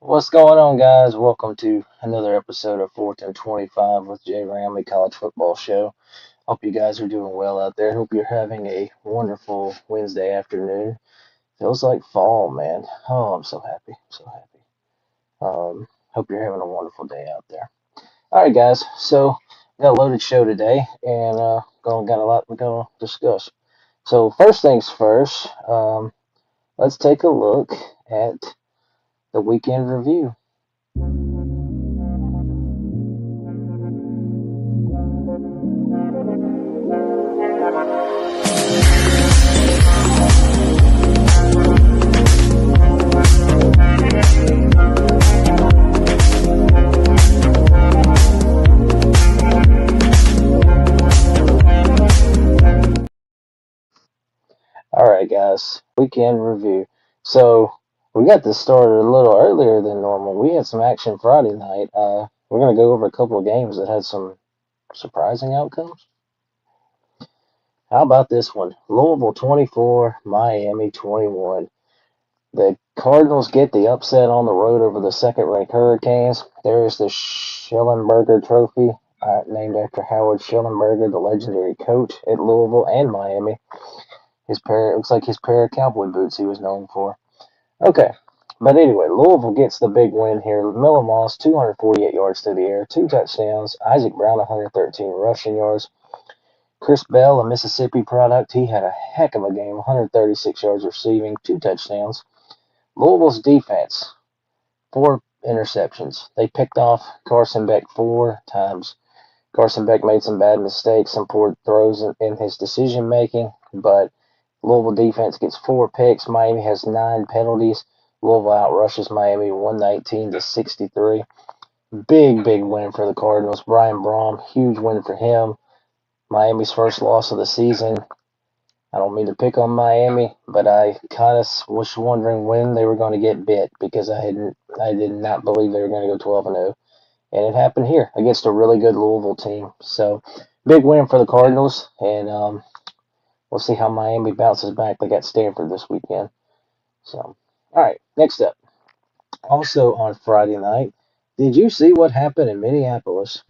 What's going on, guys? Welcome to another episode of 4th and 25 with Jay Ramley College Football Show. Hope you guys are doing well out there. Hope you're having a wonderful Wednesday afternoon. Feels like fall, man. Oh, I'm so happy. So happy. Hope you're having a wonderful day out there. All right, guys. So, got a loaded show today and got a lot we're going to discuss. So, first things first, let's take a look at the weekend review. All right, guys, weekend review. So we got this started a little earlier than normal. We had some action Friday night. We're gonna go over a couple of games that had some surprising outcomes. How about this one? Louisville 24, Miami 21. The Cardinals get the upset on the road over the second-ranked Hurricanes. There's the Schellenberger Trophy, named after Howard Schellenberger, the legendary coach at Louisville and Miami. It looks like his pair of cowboy boots he was known for. Okay, but anyway, Louisville gets the big win here. Miller Moss, 248 yards through the air, 2 touchdowns. Isaac Brown, 113 rushing yards. Chris Bell, a Mississippi product, he had a heck of a game, 136 yards receiving, 2 touchdowns. Louisville's defense, 4 interceptions. They picked off Carson Beck 4 times. Carson Beck made some bad mistakes, some poor throws in his decision making, but Louisville defense gets 4 picks. Miami has 9 penalties. Louisville outrushes Miami 119-63. Big win for the Cardinals. Brian Brom, huge win for him. Miami's first loss of the season. I don't mean to pick on Miami, but I kind of was wondering when they were going to get bit because I did not believe they were going to go 12-0, and it happened here against a really good Louisville team. So big win for the Cardinals, and we'll see how Miami bounces back. They got Stanford this weekend. So, all right, next up. Also on Friday night, did you see what happened in Minneapolis?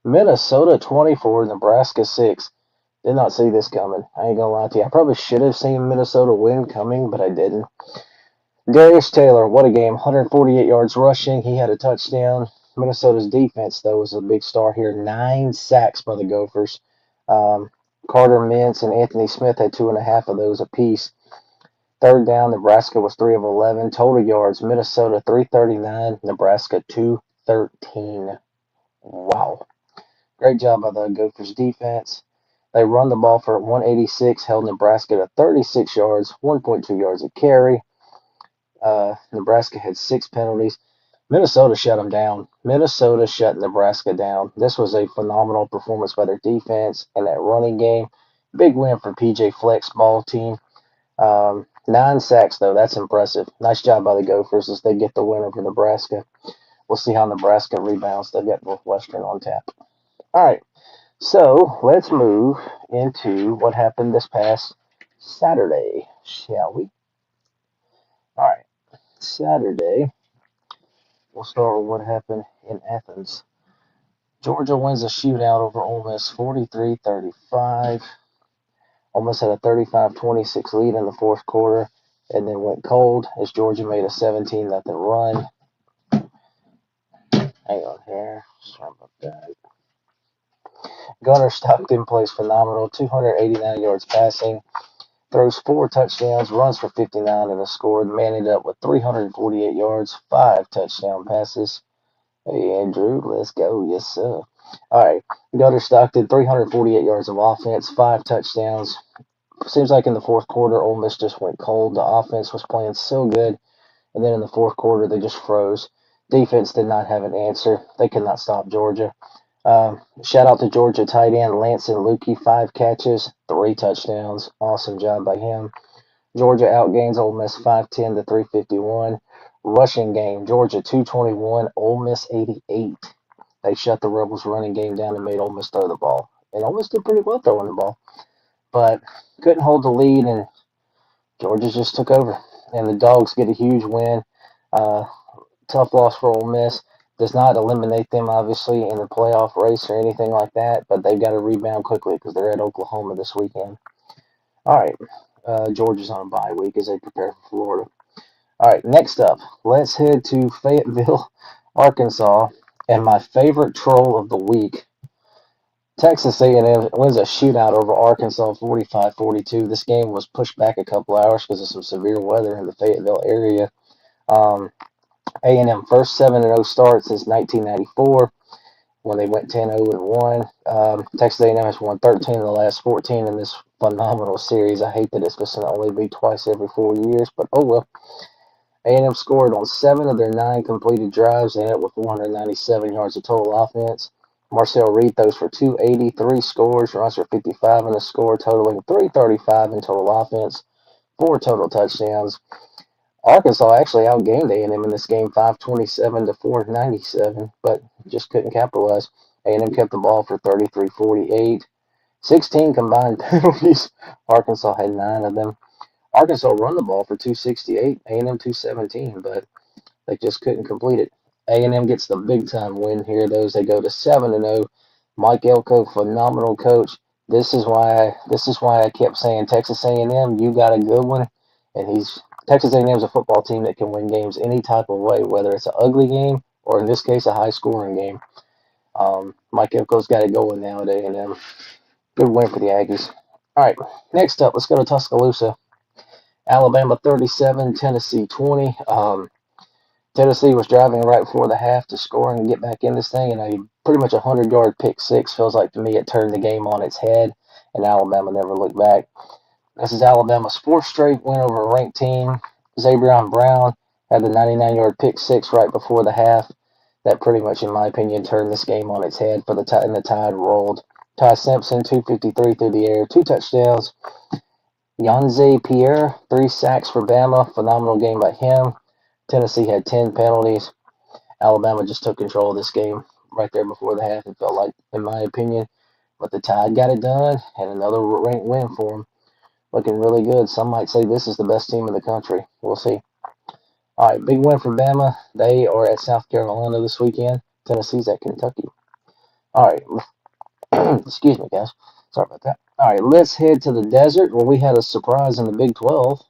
Minnesota 24, Nebraska 6. Did not see this coming. I ain't gonna lie to you. I probably should have seen Minnesota win coming, but I didn't. Darius Taylor, what a game. 148 yards rushing. He had a touchdown. Minnesota's defense, though, was a big star here. 9 sacks by the Gophers. Carter Mintz and Anthony Smith had 2.5 of those apiece. Third down, Nebraska was 3 of 11. Total yards, Minnesota 339, Nebraska 213. Wow. Great job by the Gophers defense. They run the ball for 186, held Nebraska to 36 yards, 1.2 yards a carry. Nebraska had 6 penalties. Minnesota shut them down. Minnesota shut Nebraska down. This was a phenomenal performance by their defense and that running game. Big win for PJ Fleck's ball team. 9 sacks, though. That's impressive. Nice job by the Gophers as they get the win over Nebraska. We'll see how Nebraska rebounds. They've got Northwestern on tap. All right, so let's move into what happened this past Saturday, shall we? All right, Saturday, we'll start with what happened in Athens. Georgia wins a shootout over Ole Miss 43-35. Ole Miss had a 35-26 lead in the fourth quarter and then went cold as Georgia made a 17-0 run. Hang on here. Sorry about that. Gunnar Stockton plays phenomenal. 289 yards passing. Throws 4 touchdowns. Runs for 59 and a score. The man ended up with 348 yards. 5 touchdown passes. Hey, Andrew. Let's go. Yes, sir. All right. Gunnar Stockton, 348 yards of offense. 5 touchdowns. Seems like in the fourth quarter, Ole Miss just went cold. The offense was playing so good. And then in the fourth quarter, they just froze. Defense did not have an answer. They could not stop Georgia. Shout out to Georgia tight end Lansing Lukey, 5 catches, 3 touchdowns. Awesome job by him. Georgia outgains Ole Miss 510-351. Rushing game, Georgia 221, Ole Miss 88. They shut the Rebels running game down and made Ole Miss throw the ball. And Ole Miss did pretty well throwing the ball. But couldn't hold the lead, and Georgia just took over. And the Dogs get a huge win. Tough loss for Ole Miss. Does not eliminate them, obviously, in the playoff race or anything like that, but they've got to rebound quickly because they're at Oklahoma this weekend. All right. Georgia's on a bye week as they prepare for Florida. All right, next up, let's head to Fayetteville, Arkansas, and my favorite troll of the week. Texas A&M wins a shootout over Arkansas 45-42. This game was pushed back a couple hours because of some severe weather in the Fayetteville area. A&M first 7-0 start since 1994 when they went 10-0-1. Texas A&M has won 13 of the last 14 in this phenomenal series. I hate that it's supposed to only be twice every 4 years, but oh well. A&M scored on 7 of their 9 completed drives and it with 497 yards of total offense. Marcel Reed throws for 283 scores, runs for 55 in the score, totaling 335 in total offense, 4 total touchdowns. Arkansas actually outgained A&M in this game 527 to 497, but just couldn't capitalize. A&M kept the ball for 33-48. 16 combined penalties. Arkansas had 9 of them. Arkansas run the ball for 268, A&M 217, but they just couldn't complete it. A&M gets the big time win here. They go to 7-0. Mike Elko, phenomenal coach. This is why I kept saying Texas A&M, you got a good one, and Texas A&M is a football team that can win games any type of way, whether it's an ugly game or in this case a high scoring game. Mike Elko's got it going now at A&M. Good win for the Aggies. All right, next up, let's go to Tuscaloosa. Alabama 37, Tennessee 20. Tennessee was driving right before the half to score and get back in this thing, and a pretty much 100-yard pick six feels like to me it turned the game on its head, and Alabama never looked back. This is Alabama's 4th straight win over a ranked team. Zabrion Brown had the 99-yard pick six right before the half. That pretty much, in my opinion, turned this game on its head and the Tide rolled. Ty Simpson, 253 through the air, 2 touchdowns. Yanze Pierre, 3 sacks for Bama. Phenomenal game by him. Tennessee had 10 penalties. Alabama just took control of this game right there before the half, it felt like, in my opinion. But the Tide got it done, and another ranked win for them. Looking really good. Some might say this is the best team in the country. We'll see. All right, big win for Bama. They are at South Carolina this weekend. Tennessee's at Kentucky. All right. Excuse me, guys. Sorry about that. All right, let's head to the desert where we had a surprise in the Big 12.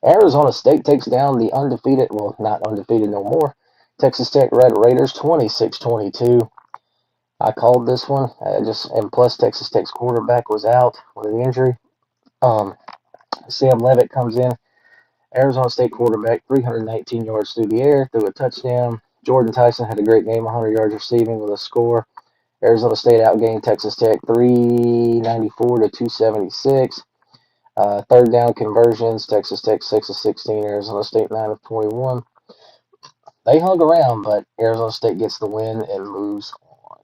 Arizona State takes down the undefeated, well, not undefeated no more, Texas Tech Red Raiders 26-22. I called this one, and plus Texas Tech's quarterback was out with an injury. Sam Levitt comes in. Arizona State quarterback, 319 yards through the air, threw a touchdown. Jordan Tyson had a great game, 100 yards receiving with a score. Arizona State outgained Texas Tech 394 to 276. Third down conversions, Texas Tech 6 of 16, Arizona State 9 of 21. They hung around, but Arizona State gets the win and moves on.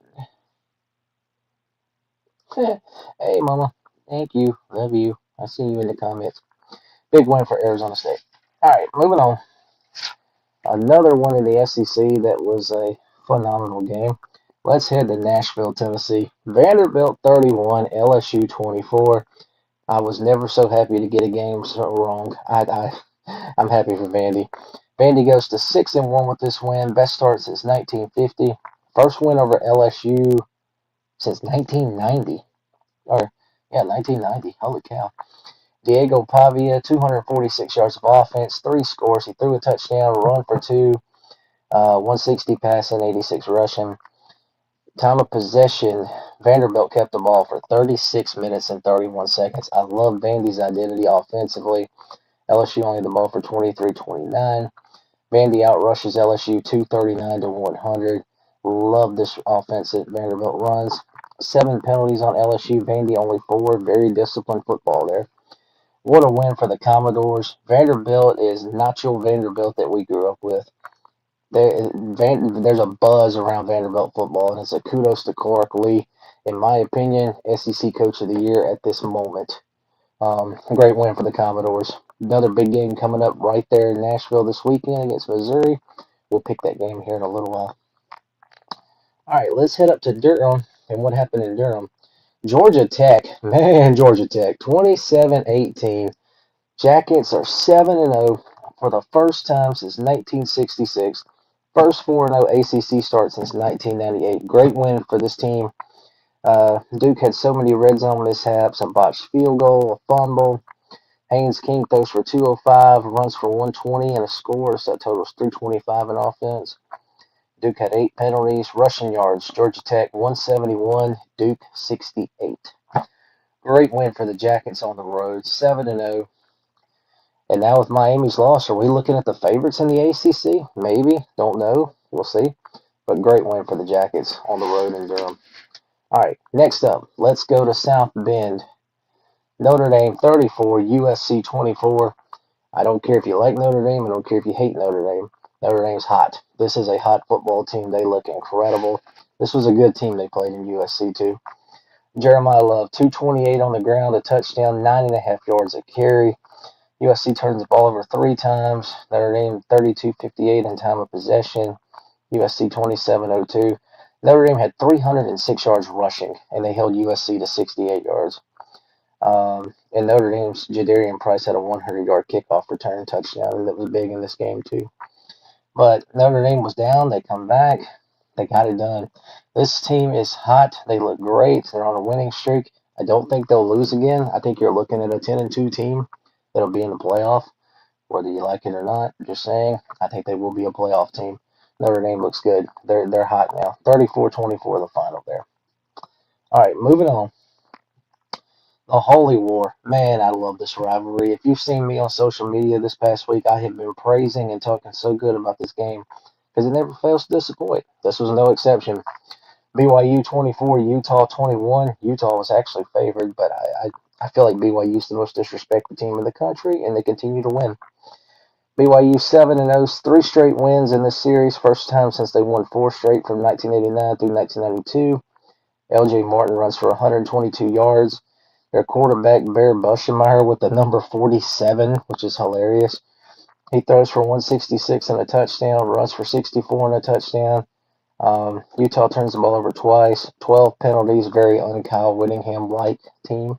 Hey, Mama. Thank you. Love you. I see you in the comments. Big win for Arizona State. All right, moving on. Another one in the SEC that was a phenomenal game. Let's head to Nashville, Tennessee. Vanderbilt 31, LSU 24. I was never so happy to get a game so wrong. I'm happy for Vandy. Vandy goes to 6-1 with this win. Best start since 1950. First win over LSU since 1990. 1990. Holy cow. Diego Pavia, 246 yards of offense, 3 scores. He threw a touchdown, run for 2, 160 passing, 86 rushing. Time of possession, Vanderbilt kept the ball for 36 minutes and 31 seconds. I love Vandy's identity offensively. LSU only the ball for 23-29. Vandy outrushes LSU 239 to 100. Love this offense that Vanderbilt runs. 7 penalties on LSU. Vandy only 4. Very disciplined football there. What a win for the Commodores. Vanderbilt is Nacho Vanderbilt that we grew up with. There's a buzz around Vanderbilt football, and it's a kudos to Clark Lee. In my opinion, SEC Coach of the Year at this moment. A great win for the Commodores. Another big game coming up right there in Nashville this weekend against Missouri. We'll pick that game here in a little while. All right, let's head up to Durham and what happened in Durham. Georgia Tech, 27-18. Jackets are 7-0 for the first time since 1966. First 4-0 ACC start since 1998. Great win for this team. Duke had so many red zone mishaps, a botched field goal, a fumble. Haynes King throws for 205, runs for 120, and a score, so that totals 325 in offense. Duke had 8 penalties, rushing yards. Georgia Tech 171, Duke 68. Great win for the Jackets on the road, 7-0. And now with Miami's loss, are we looking at the favorites in the ACC? Maybe. Don't know. We'll see. But great win for the Jackets on the road in Durham. All right, next up, let's go to South Bend. Notre Dame 34, USC 24. I don't care if you like Notre Dame. I don't care if you hate Notre Dame. Notre Dame's hot. This is a hot football team. They look incredible. This was a good team they played in USC, too. Jeremiah Love, 228 on the ground, a touchdown, 9.5 yards a carry. USC turns the ball over 3 times. Notre Dame 32-58 in time of possession. USC 27-02. Notre Dame had 306 yards rushing, and they held USC to 68 yards. And Notre Dame's Jadarian Price had a 100-yard kickoff return touchdown that was big in this game, too. But Notre Dame was down. They come back. They got it done. This team is hot. They look great. They're on a winning streak. I don't think they'll lose again. I think you're looking at a 10-2 team that'll be in the playoff, whether you like it or not. Just saying, I think they will be a playoff team. Notre Dame looks good. They're hot now. 34-24 the final there. All right, moving on. The Holy War. Man, I love this rivalry. If you've seen me on social media this past week, I have been praising and talking so good about this game because it never fails to disappoint. This was no exception. BYU 24, Utah 21. Utah was actually favored, but I feel like BYU is the most disrespected team in the country, and they continue to win. BYU 7-0, 3 straight wins in this series. First time since they won 4 straight from 1989 through 1992. LJ Martin runs for 122 yards. Their quarterback, Bear Buschemeyer, with the number 47, which is hilarious. He throws for 166 and a touchdown, runs for 64 and a touchdown. Utah turns the ball over twice, 12 penalties, very un-Kyle Whittingham-like team.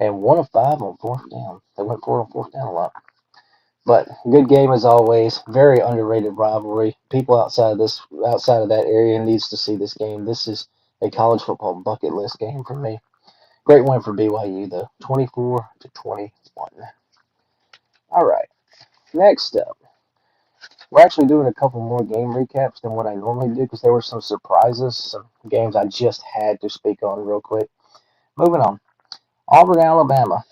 And 1 of 5 on 4th down. They went 4 on 4th down a lot. But good game as always. Very underrated rivalry. People outside of that area needs to see this game. This is a college football bucket list game for me. Great win for BYU though, 24-21. All right, next up, we're actually doing a couple more game recaps than what I normally do because there were some surprises, some games I just had to speak on real quick. Moving on, Auburn, Alabama.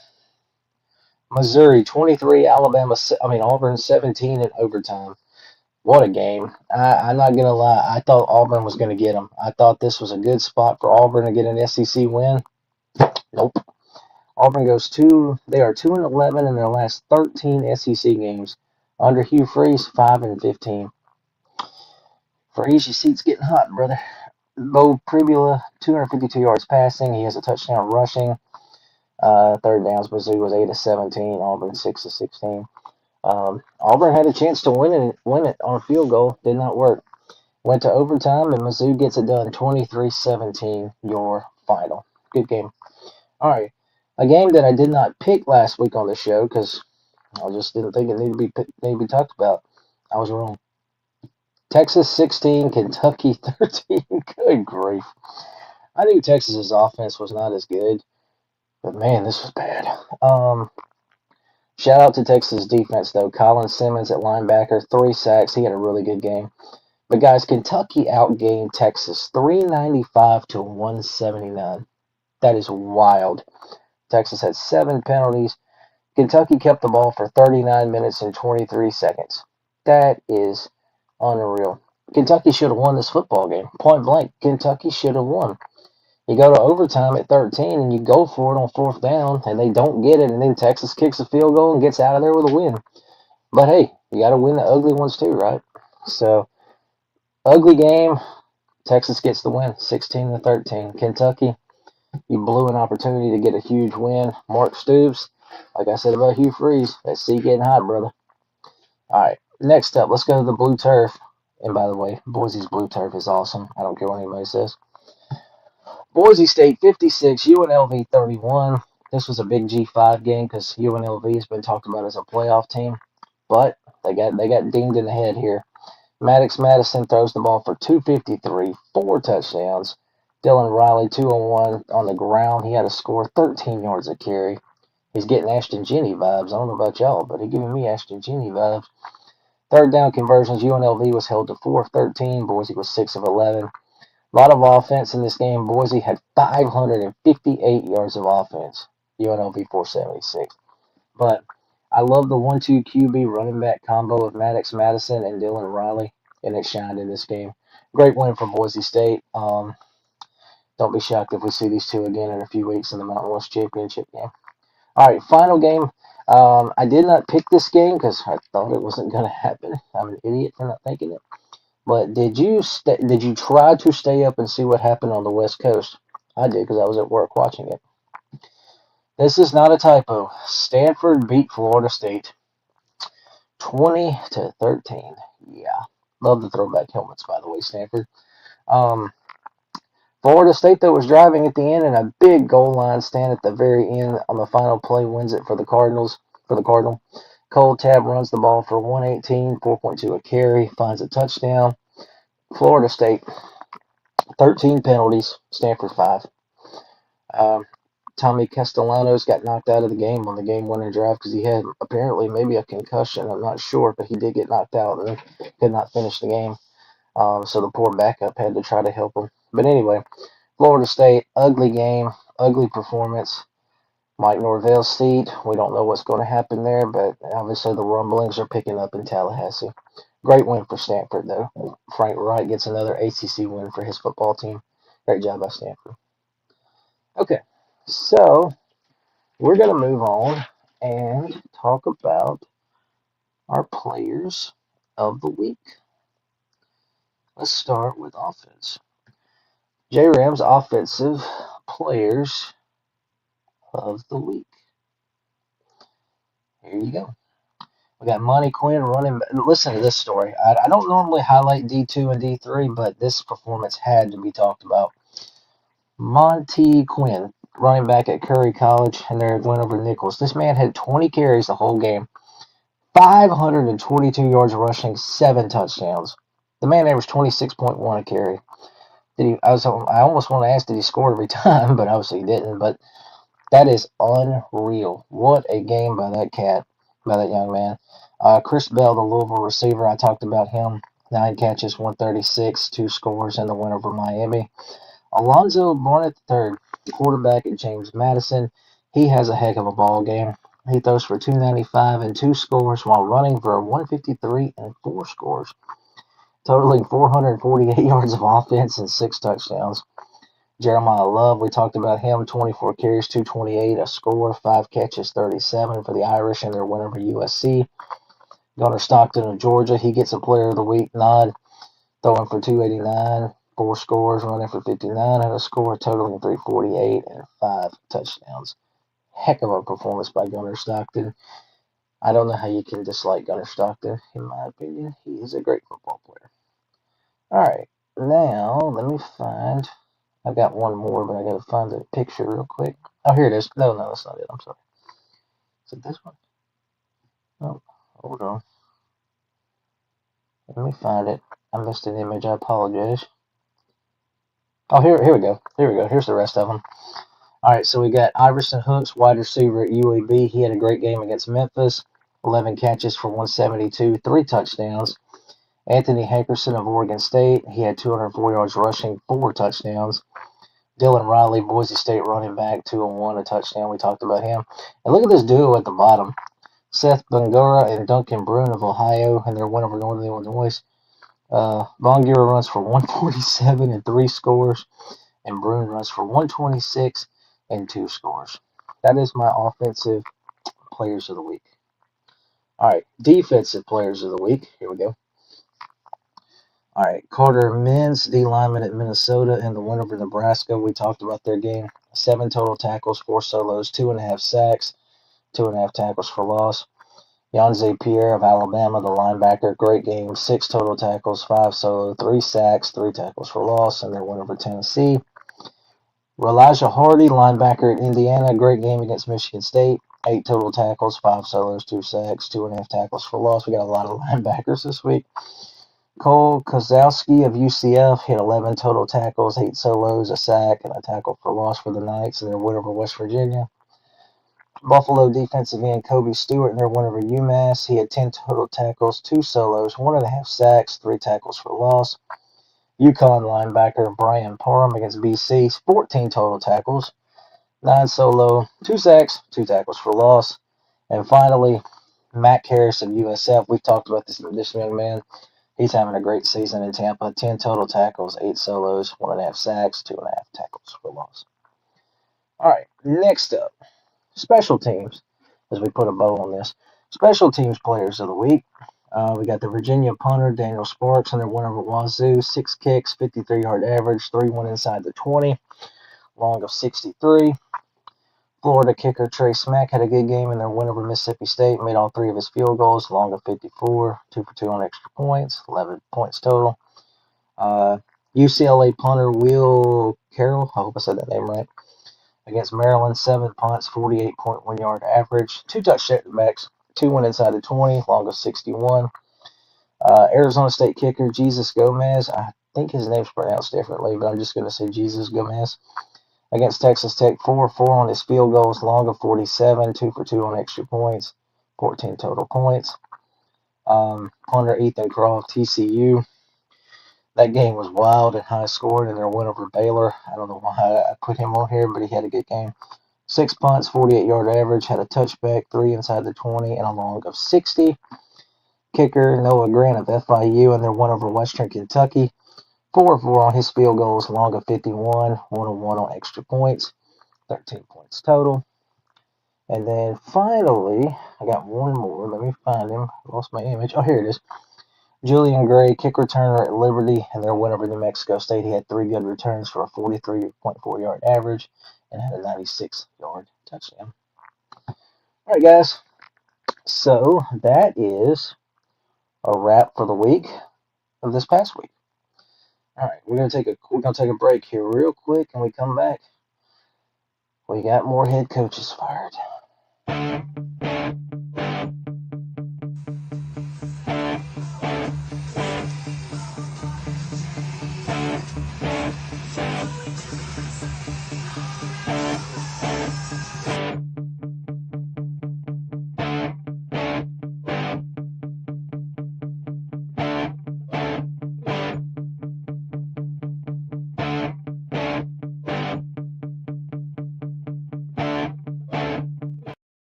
Missouri 23, Auburn 17 in overtime. What a game. I'm not going to lie. I thought Auburn was going to get them. I thought this was a good spot for Auburn to get an SEC win. Nope. Auburn goes 2-11 in their last 13 SEC games. Under Hugh Freeze, 5-15. Freeze, your seat's getting hot, brother. Bo Pribula, 252 yards passing. He has a touchdown rushing. Third downs, Mizzou was 8-17. Auburn 6-16. Auburn had a chance to win it on a field goal. Did not work. Went to overtime, and Mizzou gets it done 23-17, your final. Good game. All right. A game that I did not pick last week on the show because I just didn't think it needed to be talked about. I was wrong. Texas 16, Kentucky 13. Good grief. I knew Texas's offense was not as good, but man, this was bad. Shout out to Texas defense though. Colin Simmons at linebacker, 3 sacks. He had a really good game. But guys, Kentucky outgained Texas 395 to 179. That is wild. Texas had 7 penalties. Kentucky kept the ball for 39 minutes and 23 seconds. That is unreal. Kentucky should have won this football game. Point blank, Kentucky should have won. You go to overtime at 13 and you go for it on 4th down and they don't get it, and then Texas kicks a field goal and gets out of there with a win. But hey, you got to win the ugly ones too, right? So, ugly game. Texas gets the win, 16-13. Kentucky, you blew an opportunity to get a huge win. Mark Stoops, like I said about Hugh Freeze, that seat getting hot, brother. All right, next up, let's go to the blue turf. And by the way, Boise's blue turf is awesome. I don't care what anybody says. Boise State 56, UNLV 31. This was a big G5 game because UNLV has been talked about as a playoff team, but they got dinged in the head here. Maddox Madison throws the ball for 253, 4 touchdowns. Dylan Riley 201 on the ground. He had a score 13 yards a carry. He's getting Ashton Jenny vibes. I don't know about y'all, but he's giving me Ashton Jenny vibes. Third down conversions, UNLV was held to 4 of 13. Boise was 6 of 11. A lot of offense in this game. Boise had 558 yards of offense. UNLV 476. But I love the 1-2 QB running back combo of Maddox Madison and Dylan Riley, and it shined in this game. Great win for Boise State. Don't be shocked if we see these two again in a few weeks in the Mountain West Championship game. All right, final game. I did not pick this game because I thought it wasn't going to happen. I'm an idiot for not thinking it. But did you try to stay up and see what happened on the West Coast? I did because I was at work watching it. This is not a typo. Stanford beat Florida State 20-13. Yeah, love the throwback helmets, by the way, Stanford. Florida State, though, was driving at the end, and a big goal line stand at the very end on the final play wins it for the Cardinals. Cole Tab runs the ball for 118, 4.2 a carry, finds a touchdown. Florida State, 13 penalties, Stanford 5. Tommy Castellanos got knocked out of the game on the game-winning drive because he had apparently maybe a concussion. I'm not sure, but he did get knocked out and could not finish the game. So the poor backup had to try to help him. But anyway, Florida State, ugly game, ugly performance. Mike Norvell's seat, we don't know what's going to happen there, but obviously the rumblings are picking up in Tallahassee. Great win for Stanford, though. Frank Wright gets another ACC win for his football team. Great job by Stanford. Okay, so we're going to move on and talk about our players of the week. Let's start with offense. JRAM's offensive players of the week. Here you go. We got Monty Quinn running. Listen to this story. I don't normally highlight D2 and D3, but this performance had to be talked about. Monty Quinn, running back at Curry College, and they went over Nichols. This man had 20 carries the whole game, 522 yards rushing, 7 touchdowns. The man averaged 26.1 a carry. I almost want to ask, did he score every time? But obviously he didn't. But that is unreal. What a game by that young man. Chris Bell, the Louisville receiver, I talked about him. 9 catches, 136, 2 scores in the win over Miami. Alonzo Barnett III, quarterback at James Madison. He has a heck of a ball game. He throws for 295 and 2 scores while running for 153 and 4 scores, totaling 448 yards of offense and 6 touchdowns. Jeremiah Love, we talked about him, 24 carries, 228, a score, 5 catches, 37 for the Irish in their win over USC. Gunnar Stockton of Georgia, he gets a player of the week nod, throwing for 289, 4 scores, running for 59, and a score, totaling 348 and 5 touchdowns. Heck of a performance by Gunnar Stockton. I don't know how you can dislike Gunnar Stockton, in my opinion. He is a great football player. All right, now let me find. I've got one more, but I got to find the picture real quick. Oh, here it is. No, that's not it. I'm sorry. Is it this one? Oh, hold on. Let me find it. I missed an image. I apologize. Oh, here we go. Here's the rest of them. All right, so we got Iverson Hooks, wide receiver at UAB. He had a great game against Memphis. 11 catches for 172, 3 touchdowns. Anthony Hankerson of Oregon State. He had 204 yards rushing, 4 touchdowns. Dylan Riley, Boise State running back, 201, a touchdown. We talked about him. And look at this duo at the bottom. Seth Bangura and Duncan Brune of Ohio, and their win over Northern Illinois. Bangura runs for 147 and 3 scores, and Brune runs for 126 and 2 scores. That is my offensive players of the week. All right, defensive players of the week. Here we go. All right, Carter Mintz, D lineman at Minnesota, and the win over Nebraska. We talked about their game. 7 total tackles, 4 solos, 2.5 sacks, 2.5 tackles for loss. Yanze Pierre of Alabama, the linebacker, great game. 6 total tackles, 5 solo, 3 sacks, 3 tackles for loss, and their win over Tennessee. Elijah Hardy, linebacker at Indiana, great game against Michigan State. 8 total tackles, 5 solos, 2 sacks, 2.5 tackles for loss. We got a lot of linebackers this week. Cole Kozlowski of UCF hit 11 total tackles, 8 solos, a sack, and a tackle for loss for the Knights in their win over West Virginia. Buffalo defensive end Kobe Stewart in their win over UMass. He had 10 total tackles, 2 solos, 1.5 sacks, 3 tackles for loss. UConn linebacker Brian Parham against BC, 14 total tackles, 9 solo, 2 sacks, 2 tackles for loss. And finally, Mac Harris of USF. We've talked about this young man. He's having a great season in Tampa. 10 total tackles, 8 solos, 1.5 sacks, 2.5 tackles for loss. All right, next up, special teams. As we put a bow on this, special teams players of the week. We got the Virginia punter Daniel Sparks and their win over Wazoo. 6 kicks, 53-yard average, 3-1 inside the 20, long of 63. Florida kicker Trey Smack had a good game in their win over Mississippi State. Made all 3 of his field goals, long of 54, 2 for 2 on extra points, 11 points total. UCLA punter Will Carroll, I hope I said that name right, against Maryland, 7 punts, 48.1 yard average, 2 touchdowns, 2 went inside the 20, long of 61. Arizona State kicker Jesus Gomez, I think his name's pronounced differently, but I'm just going to say Jesus Gomez, against Texas Tech, 4 for 4 on his field goals, long of 47, 2 for 2 on extra points, 14 total points. Punter Ethan Croft, TCU. That game was wild and high scored in their win over Baylor. I don't know why I put him on here, but he had a good game. 6 punts, 48-yard average, had a touchback, 3 inside the 20, and a long of 60. Kicker Noah Grant of FIU and their win over Western Kentucky. 4 for 4 on his field goals, long of 51, 1 on 1 on extra points, 13 points total. And then finally, I got one more. Let me find him. I lost my image. Oh, here it is. Julian Gray, kick returner at Liberty, and their win over New Mexico State. He had 3 good returns for a 43.4 yard average and had a 96-yard touchdown. All right, guys. So that is a wrap for the week of this past week. All right, we're gonna take a break here real quick, and we come back. We got more head coaches fired.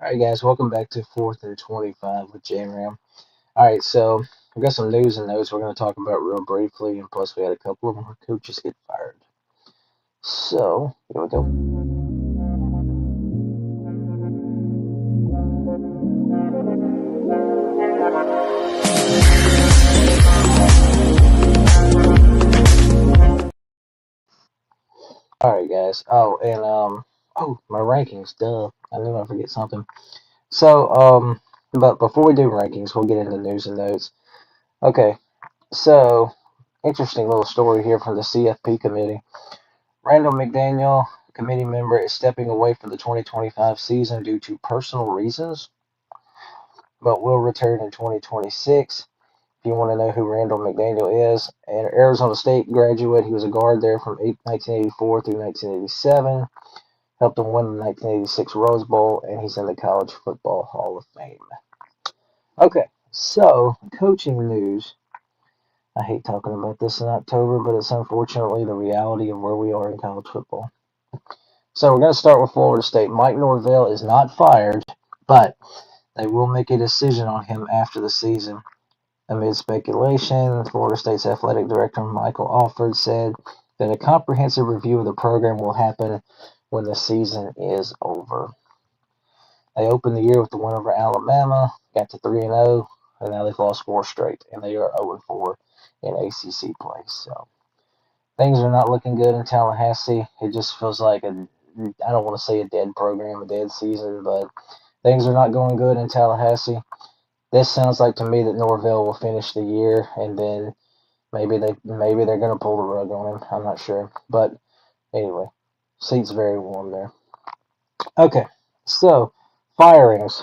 All right, guys, welcome back to 4th and 25 with JRAM. All right, so we got some news and notes we're going to talk about real briefly, and plus we had a couple of more coaches get fired. So, here we go. All right, guys. Oh, and my rankings. Duh, I knew I'd forget something. So, but before we do rankings, we'll get into news and notes. Okay, so interesting little story here from the CFP committee. Randall McDaniel, committee member, is stepping away from the 2025 season due to personal reasons, but will return in 2026. If you want to know who Randall McDaniel is, an Arizona State graduate, he was a guard there from 1984 through 1987. Helped them win the 1986 Rose Bowl, and he's in the College Football Hall of Fame. Okay, so coaching news. I hate talking about this in October, but it's unfortunately the reality of where we are in college football. So we're going to start with Florida State. Mike Norvell is not fired, but they will make a decision on him after the season. Amid speculation, Florida State's athletic director Michael Alford said that a comprehensive review of the program will happen when the season is over. They opened the year with the win over Alabama, got to 3-0, and now they've lost 4 straight, and they are 0-4 in ACC play. So things are not looking good in Tallahassee. It just feels like I don't want to say a dead program, a dead season, but things are not going good in Tallahassee. This sounds like to me that Norvell will finish the year, and then maybe they're going to pull the rug on him. I'm not sure, but anyway, seat's very warm there. Okay, so firings.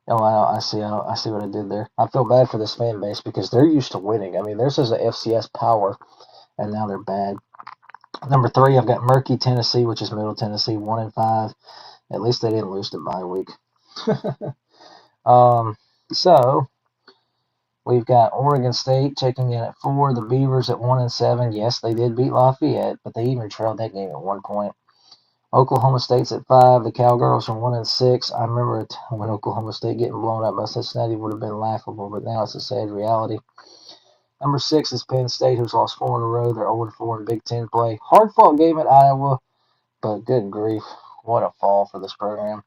Oh, I see. I see what I did there. I feel bad for this fan base because they're used to winning. I mean, theirs is a FCS power, and now they're bad. Number 3, I've got Murky, Tennessee, which is Middle Tennessee, 1-5. At least they didn't lose to bye week. So we've got Oregon State checking in at 4. The Beavers at 1-7. Yes, they did beat Lafayette, but they even trailed that game at 1 point. Oklahoma State's at 5. The Cowgirls are 1-6. I remember when Oklahoma State getting blown up by Cincinnati would have been laughable, but now it's a sad reality. Number 6 is Penn State, who's lost 4 in a row. They're 0-4 in Big Ten play. Hard fought game at Iowa, but good grief, what a fall for this program.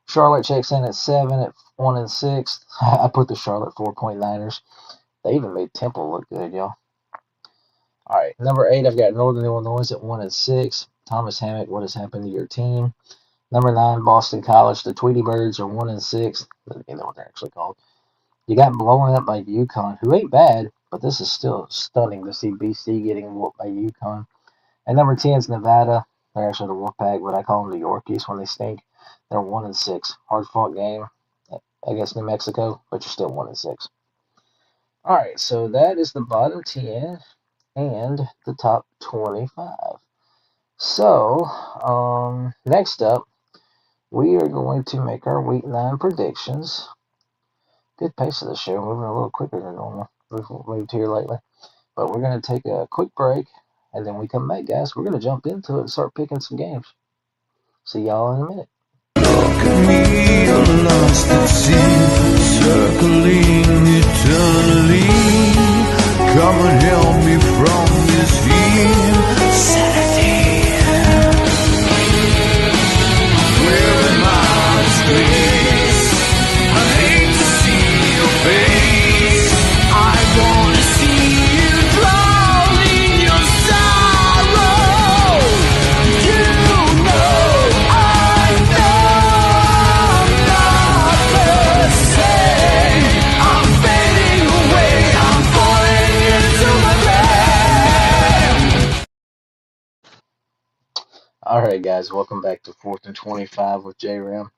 Charlotte checks in at 7 at 1-6. I put the Charlotte 4.9ers. They even made Temple look good, y'all. All right, number 8, I've got Northern Illinois at 1-6. Thomas Hammock, what has happened to your team? Number 9, Boston College. The Tweety Birds are 1-6. You know what they're actually called. You got blown up by UConn, who ain't bad, but this is still stunning to see BC getting whooped by UConn. And number 10 is Nevada. They're actually the Wolfpack, but I call them the Yorkies when they stink. They're 1-6. Hard fought game against New Mexico, but you're still 1-6. All right, so that is the bottom 10 and the top 25. So, next up, we are going to make our week 9 predictions. Good pace of the show, moving a little quicker than normal. We've moved here lately. But we're going to take a quick break, and then we come back, guys. We're going to jump into it and start picking some games. See y'all in a minute. Look at me, I'm lost at sea, circling eternally. Come and help me from this insanity. Where am I disgraced? I hate to see your face. I wanna see you drown in your sorrow. You know I'm not the same. I'm fading away. I'm falling into my grave. All right, guys, welcome back to 4th and 25 with J-Ram.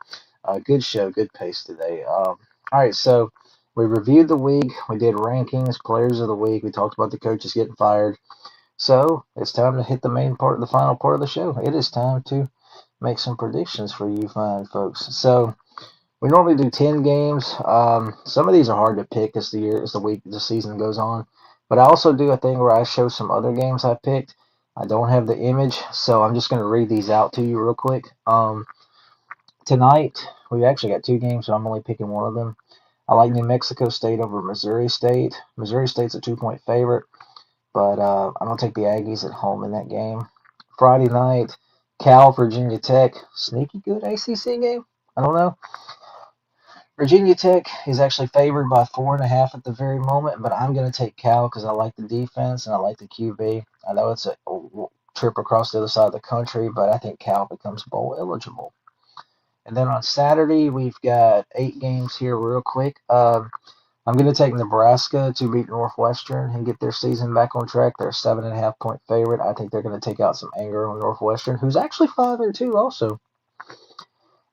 Good show, good pace today. All right, so we reviewed the week. We did rankings, players of the week. We talked about the coaches getting fired. So it's time to hit the main part, the final part of the show. It is time to make some predictions for you fine folks. So we normally do 10 games. Some of these are hard to pick as the season goes on. But I also do a thing where I show some other games I picked. I don't have the image, so I'm just going to read these out to you real quick. Tonight, we actually got 2 games, so I'm only picking one of them. I like New Mexico State over Missouri State. Missouri State's a 2-point favorite, but I'm going to take the Aggies at home in that game. Friday night, Cal, Virginia Tech. Sneaky good ACC game? I don't know. Virginia Tech is actually favored by 4.5 at the very moment, but I'm going to take Cal because I like the defense and I like the QB. I know it's a trip across the other side of the country, but I think Cal becomes bowl eligible. And then on Saturday, we've got 8 games here real quick. I'm going to take Nebraska to beat Northwestern and get their season back on track. They're a 7.5-point favorite. I think they're going to take out some anger on Northwestern, who's actually 5-2 also.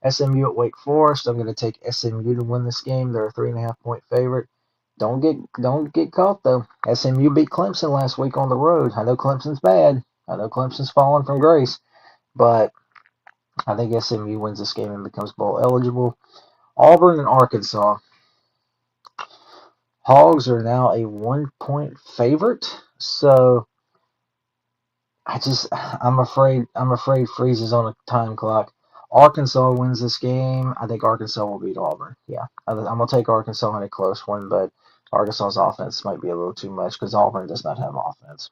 SMU at Wake Forest. I'm going to take SMU to win this game. They're a 3.5-point favorite. Don't get caught though. SMU beat Clemson last week on the road. I know Clemson's bad. I know Clemson's fallen from grace, but I think SMU wins this game and becomes bowl eligible. Auburn and Arkansas. Hogs are now a 1-point favorite, so I'm afraid freezes on a time clock. Arkansas wins this game. I think Arkansas will beat Auburn. Yeah, I'm gonna take Arkansas in a close one, but Arkansas's offense might be a little too much because Auburn does not have offense.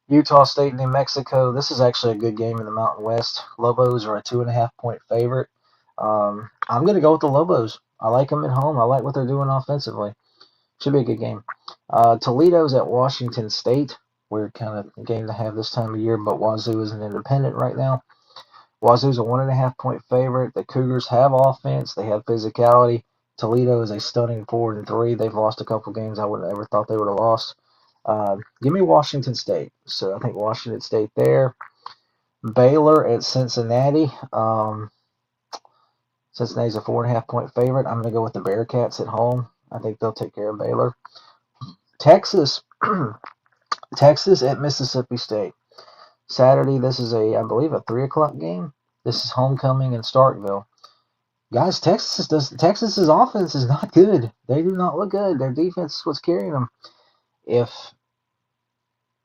Utah State, New Mexico. This is actually a good game in the Mountain West. Lobos are a 2.5-point favorite. I'm gonna go with the Lobos. I like them at home. I like what they're doing offensively. Should be a good game. Toledo's at Washington State. Weird kind of game to have this time of year, but Wazoo is an independent right now. Wazoo's a 1.5-point favorite. The Cougars have offense. They have physicality. Toledo is a stunning 4-3. They've lost a couple games I would have ever thought they would have lost. Give me Washington State. So I think Washington State there. Baylor at Cincinnati. Cincinnati's a 4.5-point favorite. I'm going to go with the Bearcats at home. I think they'll take care of Baylor. Texas, Texas at Mississippi State. Saturday, this is I believe, a 3 o'clock game. This is homecoming in Starkville. Guys, Texas's offense is not good. They do not look good. Their defense is what's carrying them. If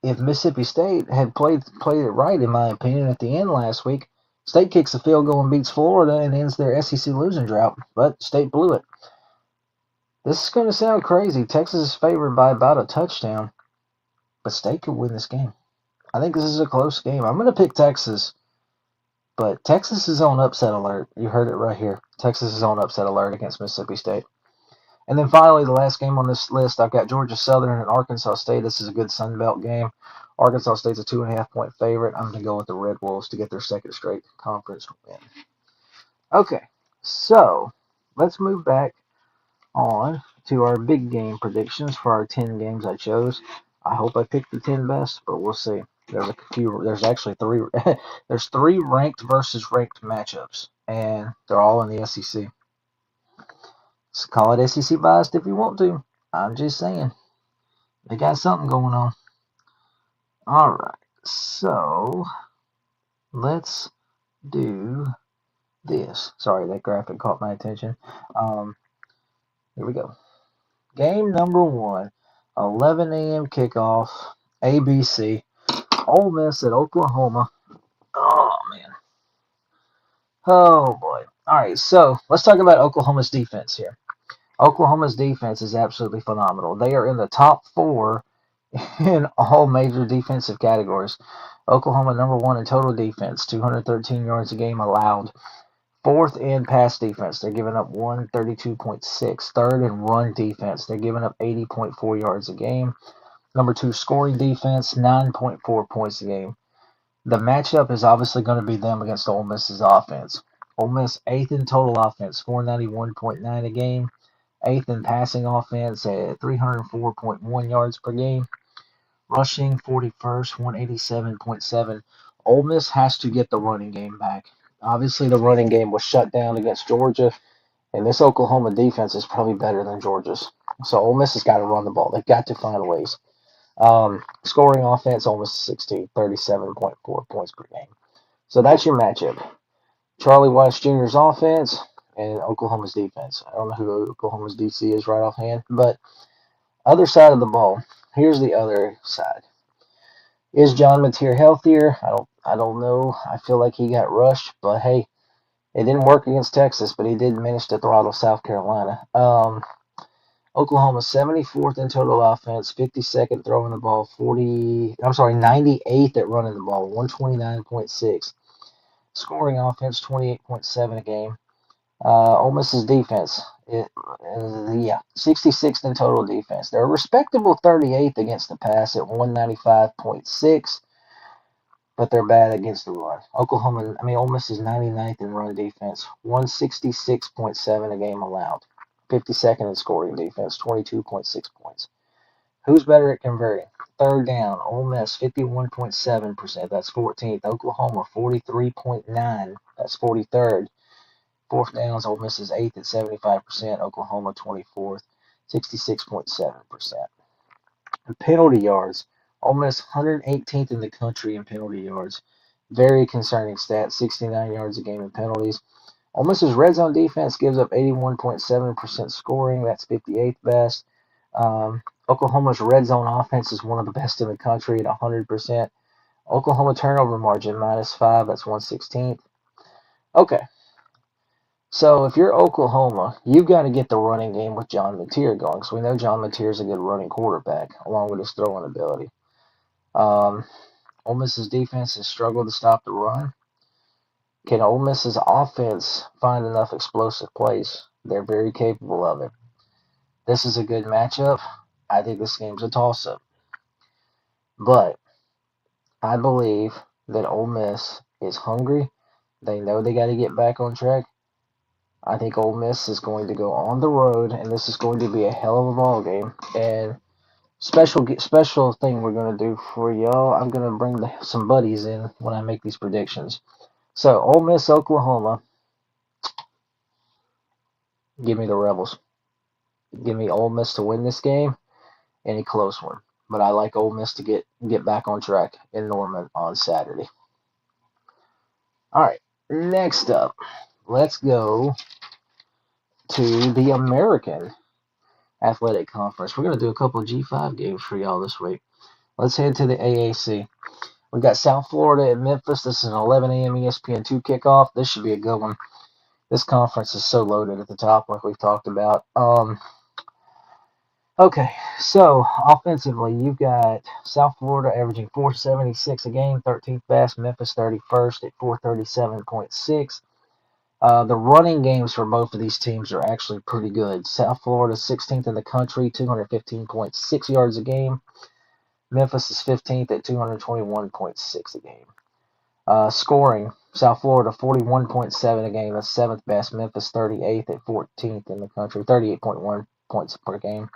Mississippi State had played it right, in my opinion, at the end last week, State kicks a field goal and beats Florida and ends their SEC losing drought, but State blew it. This is going to sound crazy. Texas is favored by about a touchdown, but State could win this game. I think this is a close game. I'm going to pick Texas, but Texas is on upset alert. You heard it right here. Texas is on upset alert against Mississippi State. And then finally, the last game on this list, I've got Georgia Southern and Arkansas State. This is a good Sun Belt game. Arkansas State's a 2.5-point favorite. I'm going to go with the Red Wolves to get their second straight conference win. Okay, so let's move back on to our big game predictions for our 10 games I chose. I hope I picked the 10 best, but we'll see. There's actually three. There's 3 ranked versus ranked matchups, and they're all in the SEC. So call it SEC biased if you want to. I'm just saying. They got something going on. Alright, so let's do this. Sorry, that graphic caught my attention. Here we go. Game number 1, 11 a.m. kickoff, ABC. Ole Miss at Oklahoma. Oh, man. Oh, boy. Alright, so let's talk about Oklahoma's defense here. Oklahoma's defense is absolutely phenomenal. They are in the top 4 in all major defensive categories. Oklahoma number 1 in total defense, 213 yards a game allowed. 4th in pass defense, they're giving up 132.6. 3rd in run defense, they're giving up 80.4 yards a game. Number 2 scoring defense, 9.4 points a game. The matchup is obviously going to be them against Ole Miss's offense. Ole Miss 8th in total offense, 491.9 a game. 8th in passing offense at 304.1 yards per game. Rushing 41st, 187.7. Ole Miss has to get the running game back. Obviously, the running game was shut down against Georgia, and this Oklahoma defense is probably better than Georgia's. So Ole Miss has got to run the ball. They've got to find ways. Scoring offense, Ole Miss 16, 37.4 points per game. So that's your matchup. Charlie Weiss Jr.'s offense and Oklahoma's defense. I don't know who Oklahoma's DC is right offhand, but other side of the ball. Here's the other side. Is John Mateer healthier? I don't know. I feel like he got rushed, but hey, it didn't work against Texas, but he did manage to throttle South Carolina. Oklahoma 74th in total offense, 52nd throwing the ball, 98th at running the ball, 129.6. Scoring offense 28.7 a game. Ole Miss's defense, 66th in total defense. They're a respectable 38th against the pass at 195.6, but they're bad against the run. Ole Miss is 99th in run defense, 166.7 a game allowed. 52nd in scoring defense, 22.6 points. Who's better at converting? 3rd down, Ole Miss 51.7%, that's 14th. Oklahoma 43.9, that's 43rd. 4th downs, Ole Miss is 8th at 75%. Oklahoma 24th, 66.7%. Penalty yards, Ole Miss 118th in the country in penalty yards. Very concerning stat, 69 yards a game in penalties. Ole Miss's red zone defense gives up 81.7% scoring. That's 58th best. Oklahoma's red zone offense is one of the best in the country at 100%. Oklahoma turnover margin -5. That's 1/16. Okay. So if you're Oklahoma, you've got to get the running game with John Mateer going, because we know John Mateer is a good running quarterback, along with his throwing ability. Ole Miss's defense has struggled to stop the run. Can Ole Miss's offense find enough explosive plays? They're very capable of it. This is a good matchup. I think this game's a toss-up. But I believe that Ole Miss is hungry. They know they got to get back on track. I think Ole Miss is going to go on the road, and this is going to be a hell of a ball game. And special thing we're going to do for y'all, I'm going to bring some buddies in when I make these predictions. So, Ole Miss, Oklahoma. Give me the Rebels. Give me Ole Miss to win this game, any close one. But I like Ole Miss to get back on track in Norman on Saturday. All right, next up, let's go to the American Athletic Conference. We're going to do a couple of G5 games for y'all this week. Let's head to the AAC. We've got South Florida at Memphis. This is an 11 a.m. ESPN2 kickoff. This should be a good one. This conference is so loaded at the top, like we've talked about. Okay, so offensively, you've got South Florida averaging 476 a game, 13th best. Memphis 31st at 437.6. The running games for both of these teams are actually pretty good. South Florida 16th in the country, 215.6 yards a game. Memphis is 15th at 221.6 a game. Scoring, South Florida 41.7 a game, that's 7th best. Memphis 38th at 14th in the country, 38.1 points per game.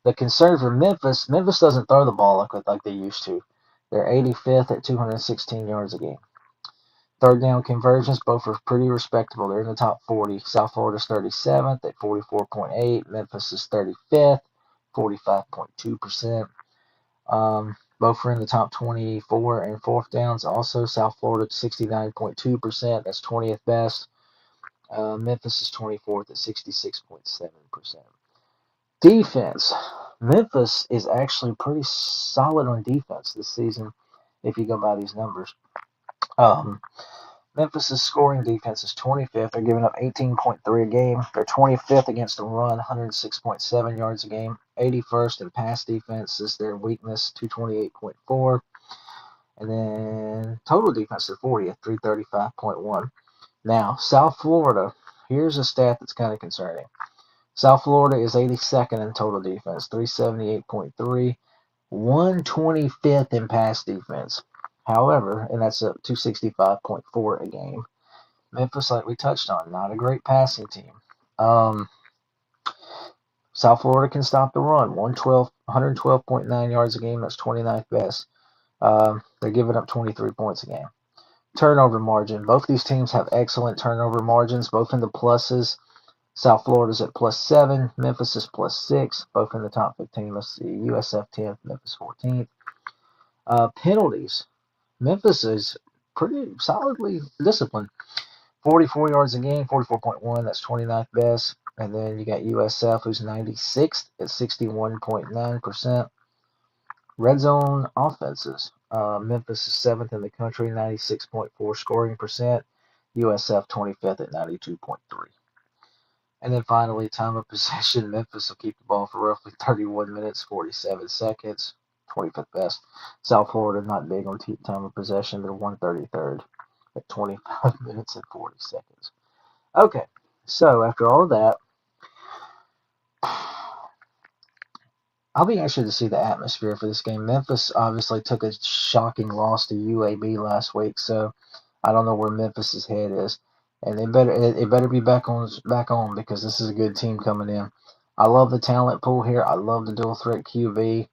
The concern for Memphis doesn't throw the ball like they used to. They're 85th at 216 yards a game. Third down conversions, both are pretty respectable. They're in the top 40. South Florida's 37th at 44.8. Memphis is 35th, 45.2%. Both are in the top 24 and fourth downs. Also, South Florida 69.2%. That's 20th best. Memphis is 24th at 66.7%. Defense. Memphis is actually pretty solid on defense this season if you go by these numbers. Memphis' scoring defense is 25th. They're giving up 18.3 a game. They're 25th against the run, 106.7 yards a game. 81st in pass defense is their weakness, 228.4. And then total defense, they're 40th, 335.1. Now, South Florida, here's a stat that's kind of concerning. South Florida is 82nd in total defense, 378.3. 125th in pass defense. However, and that's a 265.4 a game. Memphis, like we touched on, not a great passing team. South Florida can stop the run. 112.9 yards a game. That's 29th best. They're giving up 23 points a game. Turnover margin. Both these teams have excellent turnover margins, both in the pluses. South Florida's at +7. Memphis is +6. Both in the top 15. Let's see. USF 10th, Memphis 14th. Penalties. Memphis is pretty solidly disciplined. 44 yards a game, 44.1. That's 29th best. And then you got USF, who's 96th at 61.9%. Red zone offenses. Memphis is 7th in the country, 96.4 scoring percent. USF 25th at 92.3. And then finally, time of possession. Memphis will keep the ball for roughly 31 minutes, 47 seconds. 25th best. South Florida not big on time of possession. They're 133rd at 25 minutes and 40 seconds. Okay, so after all of that, I'll be interested to see the atmosphere for this game. Memphis obviously took a shocking loss to UAB last week, so I don't know where Memphis's head is. And it better be back on because this is a good team coming in. I love the talent pool here. I love the dual threat QB.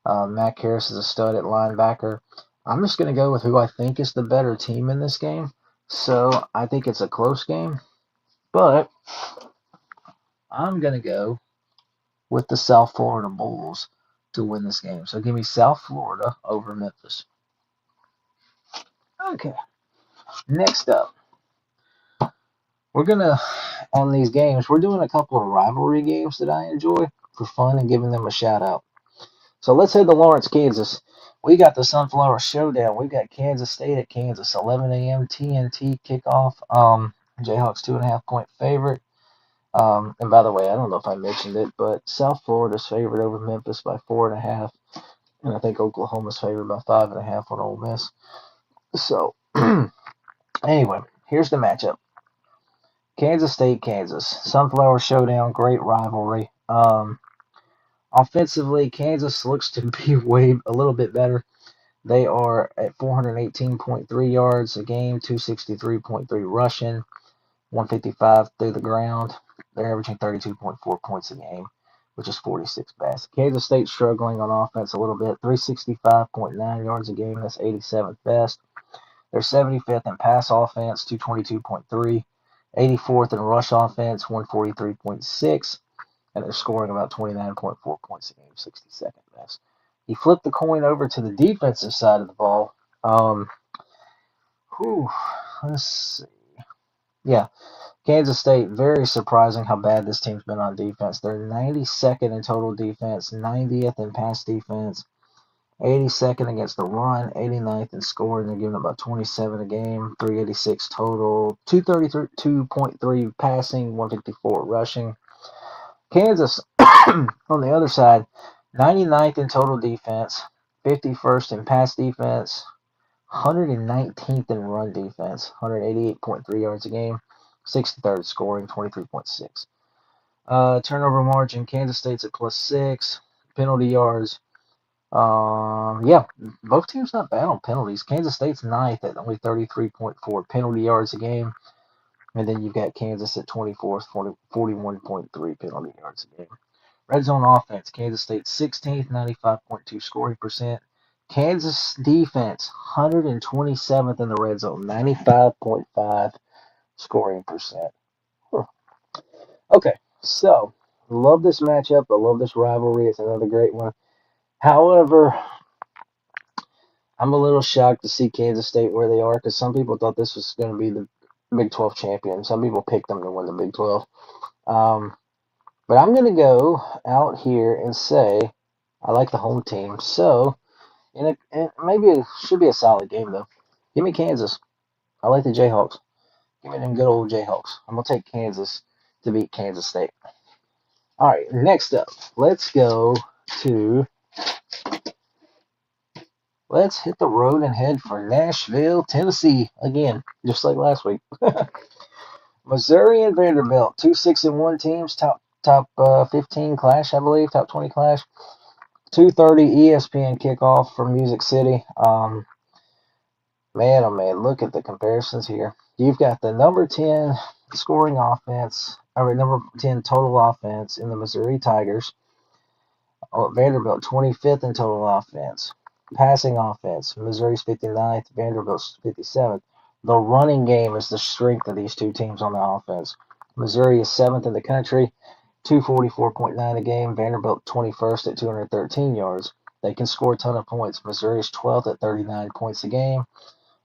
Mac Harris is a stud at linebacker. I'm just going to go with who I think is the better team in this game. So I think it's a close game. But I'm going to go with the South Florida Bulls to win this game. So give me South Florida over Memphis. Okay. Next up, we're going to, on these games, we're doing a couple of rivalry games that I enjoy for fun and giving them a shout out. So let's head to Lawrence, Kansas. We got the Sunflower Showdown. We got Kansas State at Kansas, 11 a.m. TNT kickoff. Jayhawks 2.5-point favorite. And by the way, I don't know if I mentioned it, but South Florida's favored over Memphis by 4.5, and I think Oklahoma's favored by 5.5 on Ole Miss. So anyway, here's the matchup. Kansas State, Kansas. Sunflower Showdown, great rivalry. Offensively, Kansas looks to be a little bit better. They are at 418.3 yards a game, 263.3 rushing, 155 through the ground. They're averaging 32.4 points a game, which is 46th best. Kansas State struggling on offense a little bit, 365.9 yards a game. That's 87th best. They're 75th in pass offense, 222.3. 84th in rush offense, 143.6, and they're scoring about 29.4 points a game, 62nd best. He flipped the coin over to the defensive side of the ball. Whew, let's see. Yeah, Kansas State, very surprising how bad this team's been on defense. They're 92nd in total defense, 90th in pass defense, 82nd against the run, 89th in scoring. They're giving about 27 a game, 386 total, 232.3 passing, 154 rushing. Kansas, on the other side, 99th in total defense, 51st in pass defense, 119th in run defense, 188.3 yards a game, 63rd scoring, 23.6. Turnover margin, Kansas State's at +6. Penalty yards, yeah, both teams not bad on penalties. Kansas State's ninth at only 33.4 penalty yards a game. And then you've got Kansas at 24th, 41.3 penalty yards a game. Red zone offense, Kansas State 16th, 95.2 scoring percent. Kansas defense, 127th in the red zone, 95.5 scoring percent. Okay, so love this matchup. I love this rivalry. It's another great one. However, I'm a little shocked to see Kansas State where they are because some people thought this was going to be the Big 12 champion. Some people picked them to win the Big 12. But I'm going to go out here and say I like the home team. So, maybe it should be a solid game, though. Give me Kansas. I like the Jayhawks. Give me them good old Jayhawks. I'm going to take Kansas to beat Kansas State. All right, next up, let's hit the road and head for Nashville, Tennessee again, just like last week. Missouri and Vanderbilt, 2-6-1 teams, top 15 clash, I believe, top 20 clash. 2:30 ESPN kickoff from Music City. Man, oh man, look at the comparisons here. You've got the number 10 scoring offense, or number 10 total offense in the Missouri Tigers. Vanderbilt 25th in total offense. Passing offense, Missouri's 59th, Vanderbilt's 57th. The running game is the strength of these two teams on the offense. Missouri is 7th in the country, 244.9 a game. Vanderbilt 21st at 213 yards. They can score a ton of points. Missouri is 12th at 39 points a game.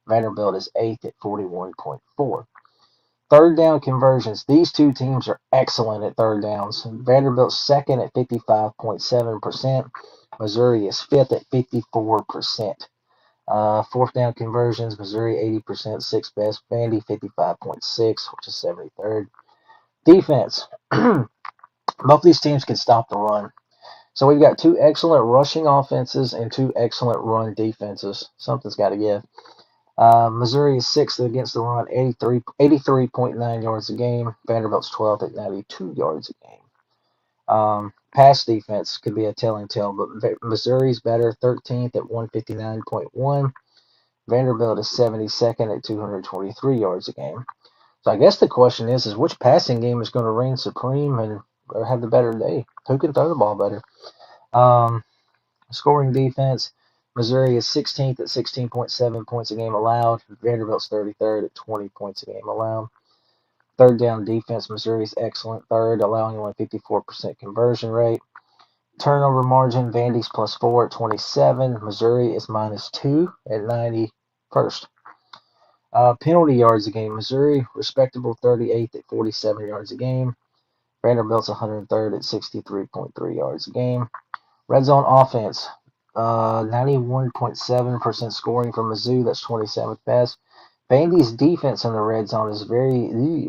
Vanderbilt is 8th at 41.4. Third down conversions. These two teams are excellent at third downs. Vanderbilt's second at 55.7%. Missouri is fifth at 54%. Fourth down conversions, Missouri 80%, sixth best. Vandy 55.6, which is 73rd. Defense. Both these teams can stop the run. So we've got two excellent rushing offenses and two excellent run defenses. Something's got to give. Missouri is sixth against the run, 83.9 yards a game. Vanderbilt's 12th at 92 yards a game. Pass defense could be a telling tale, but Missouri's better, 13th at 159.1. Vanderbilt is 72nd at 223 yards a game. So I guess the question is which passing game is going to reign supreme and or have the better day? Who can throw the ball better? Scoring defense, Missouri is 16th at 16.7 points a game allowed. Vanderbilt's 33rd at 20 points a game allowed. Third down defense, Missouri's excellent, third, allowing only 54% conversion rate. Turnover margin, Vandy's +4 at 27. Missouri is -2 at 91st. Penalty yards a game, Missouri, respectable 38th at 47 yards a game. Vanderbilt's 103rd at 63.3 yards a game. Red zone offense, 91.7% scoring from Mizzou. That's 27th best. Vandy's defense in the red zone is very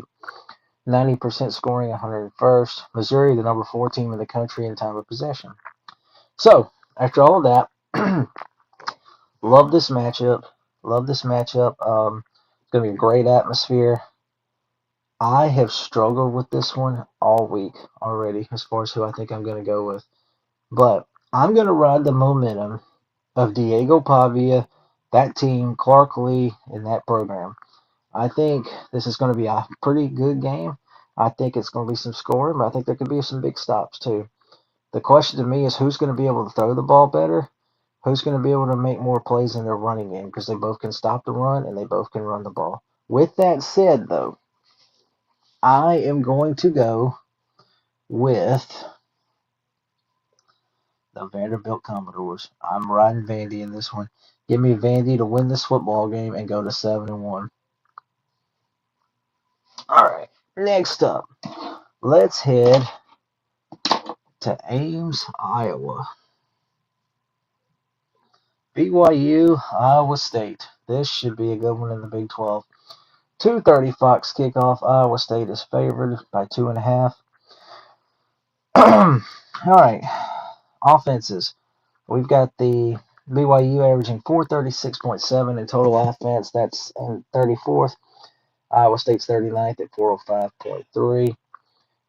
90% scoring, 101st. Missouri, the number 4 team in the country in time of possession. So, after all of that, love this matchup. It's going to be a great atmosphere. I have struggled with this one all week already as far as who I think I'm going to go with. But I'm going to ride the momentum of Diego Pavia, that team, Clark Lee, and that program. I think this is going to be a pretty good game. I think it's going to be some scoring, but I think there could be some big stops too. The question to me is who's going to be able to throw the ball better? Who's going to be able to make more plays in their running game? Because they both can stop the run and they both can run the ball. With that said, though, I am going to go with the Vanderbilt Commodores. I'm riding Vandy in this one. Give me Vandy to win this football game and go to 7-1. All right, next up, let's head to Ames, Iowa. BYU, Iowa State. This should be a good one in the Big 12. 2:30 Fox kickoff. Iowa State is favored by 2.5. All right, offenses. We've got the BYU averaging 436.7 in total offense. That's in 34th. Iowa State's 39th at 405.3.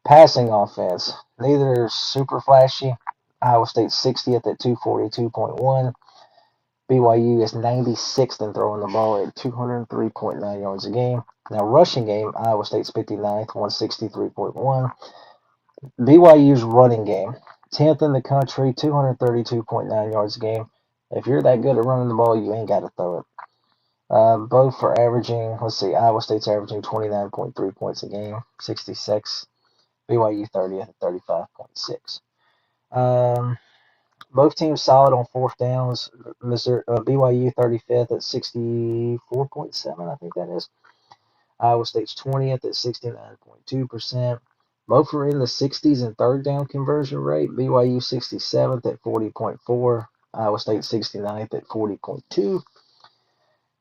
Passing offense. Neither super flashy. Iowa State's 60th at 242.1. BYU is 96th in throwing the ball at 203.9 yards a game. Now, rushing game, Iowa State's 59th, 163.1. BYU's running game, 10th in the country, 232.9 yards a game. If you're that good at running the ball, you ain't got to throw it. Both are averaging, Iowa State's averaging 29.3 points a game, 66. BYU 30th at 35.6. Both teams solid on fourth downs. BYU 35th at 64.7, I think that is. Iowa State's 20th at 69.2%. Both are in the 60s in third down conversion rate. BYU 67th at 40.4. Iowa State 69th at 40.2.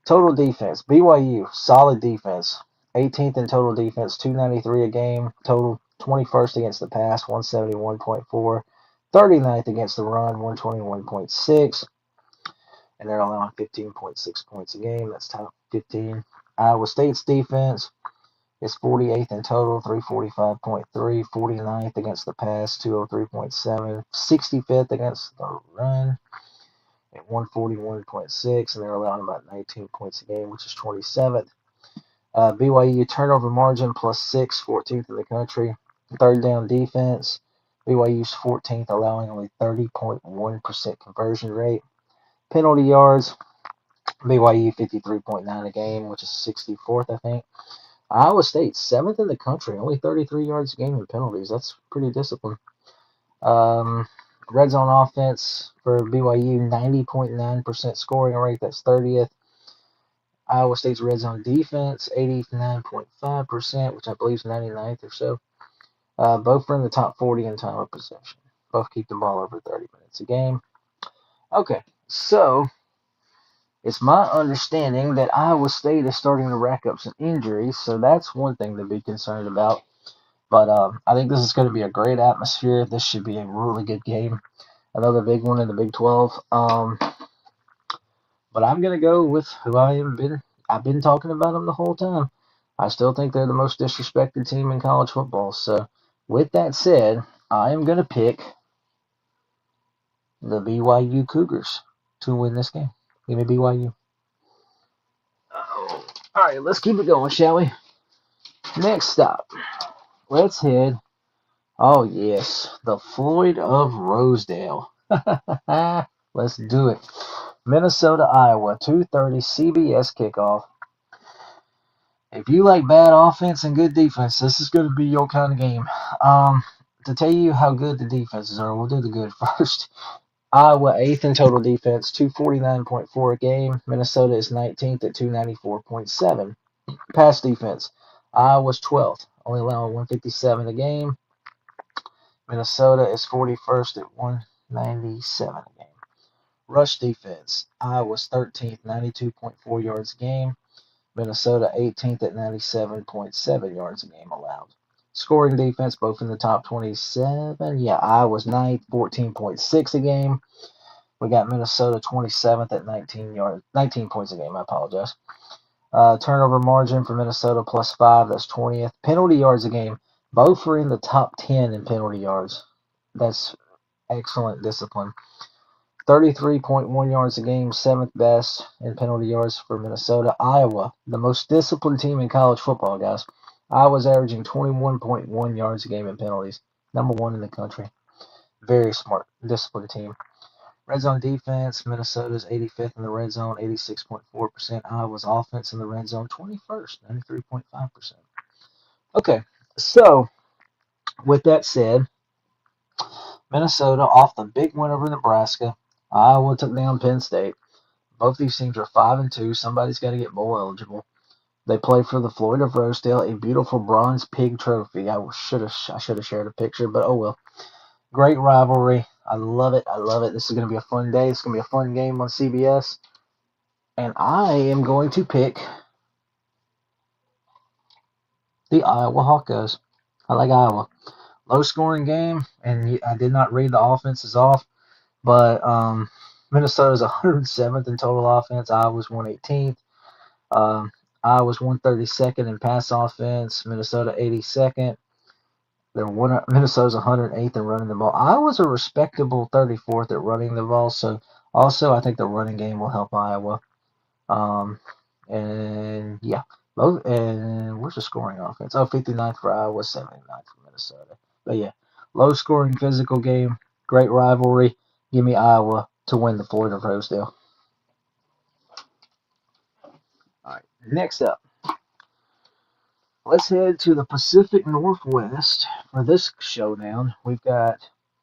Total defense. BYU, solid defense. 18th in total defense, 293 a game. Total 21st against the pass, 171.4. 39th against the run, 121.6. And they're allowing 15.6 points a game. That's top 15. Iowa State's defense is 48th in total, 345.3. 49th against the pass, 203.7. 65th against the run at 141.6, and they're allowing about 19 points a game, which is 27th. BYU turnover margin +6, 14th in the country. Third down defense, BYU's 14th, allowing only 30.1% conversion rate. Penalty yards, BYU 53.9 a game, which is 64th, I think. Iowa State 7th in the country, only 33 yards a game in penalties. That's pretty disciplined. Red zone offense for BYU, 90.9% scoring rate. That's 30th. Iowa State's red zone defense, 89.5%, which I believe is 99th or so. Both are in the top 40 in time of possession. Both keep the ball over 30 minutes a game. Okay, so it's my understanding that Iowa State is starting to rack up some injuries, so that's one thing to be concerned about. But I think this is going to be a great atmosphere. This should be a really good game. Another big one in the Big 12. But I'm going to go with who I've been talking about them the whole time. I still think they're the most disrespected team in college football. So, with that said, I am going to pick the BYU Cougars to win this game. Give me BYU. Oh. All right, let's keep it going, shall we? Next stop, let's head. Oh, yes, the Floyd of Rosedale. Let's do it. Minnesota, Iowa, 2:30 CBS kickoff. If you like bad offense and good defense, this is going to be your kind of game. To tell you how good the defenses are, we'll do the good first. Iowa 8th in total defense, 249.4 a game. Minnesota is 19th at 294.7. Pass defense, Iowa's 12th, only allowing 157 a game. Minnesota is 41st at 197 a game. Rush defense, Iowa's 13th, 92.4 yards a game. Minnesota 18th at 97.7 yards a game allowed. Scoring defense, both in the top 27. Yeah, Iowa's 9th, 14.6 a game. We got Minnesota 27th at 19 points a game. I apologize. Turnover margin for Minnesota +5. That's 20th. Penalty yards a game. Both are in the top 10 in penalty yards. That's excellent discipline. 33.1 yards a game, 7th best in penalty yards for Minnesota. Iowa, the most disciplined team in college football, guys. Iowa's averaging 21.1 yards a game in penalties. Number 1 in the country. Very smart, disciplined team. Red zone defense, Minnesota's 85th in the red zone, 86.4%. Iowa's offense in the red zone, 21st, 93.5%. Okay, So, with that said, Minnesota off the big win over Nebraska. Iowa took down Penn State. Both these teams are 5-2. Somebody's got to get bowl eligible. They play for the Floyd of Rosedale, a beautiful bronze pig trophy. I should have shared a picture, but oh well. Great rivalry. I love it. I love it. This is going to be a fun day. It's going to be a fun game on CBS. And I am going to pick the Iowa Hawkeyes. I like Iowa. Low scoring game, and I did not read the offenses off, but Minnesota's 107th in total offense. Iowa's 118th. Um, Iowa's 132nd in pass offense. Minnesota 82nd. Minnesota's 108th in running the ball. Iowa's a respectable 34th at running the ball. So also, I think the running game will help Iowa. And yeah, and where's the scoring offense? Oh, 59th for Iowa, 79th for Minnesota. But yeah, low scoring physical game, great rivalry. Give me Iowa to win the Floyd of Rosedale. All right, next up, let's head to the Pacific Northwest for this showdown. We've got a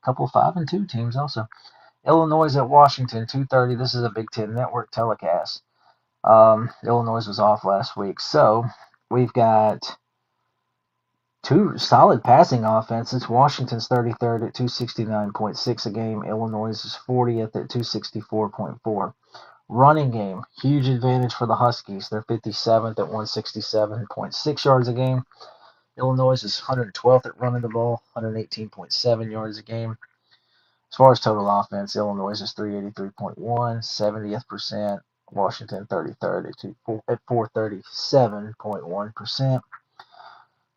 couple 5-2 teams also. Illinois at Washington, 2:30. This is a Big Ten Network telecast. Illinois was off last week, so we've got two solid passing offenses. Washington's 33rd at 269.6 a game. Illinois is 40th at 264.4. Running game, huge advantage for the Huskies. They're 57th at 167.6 yards a game. Illinois is 112th at running the ball, 118.7 yards a game. As far as total offense, Illinois is 383.1, 70th percent. Washington 33rd at 437.1%.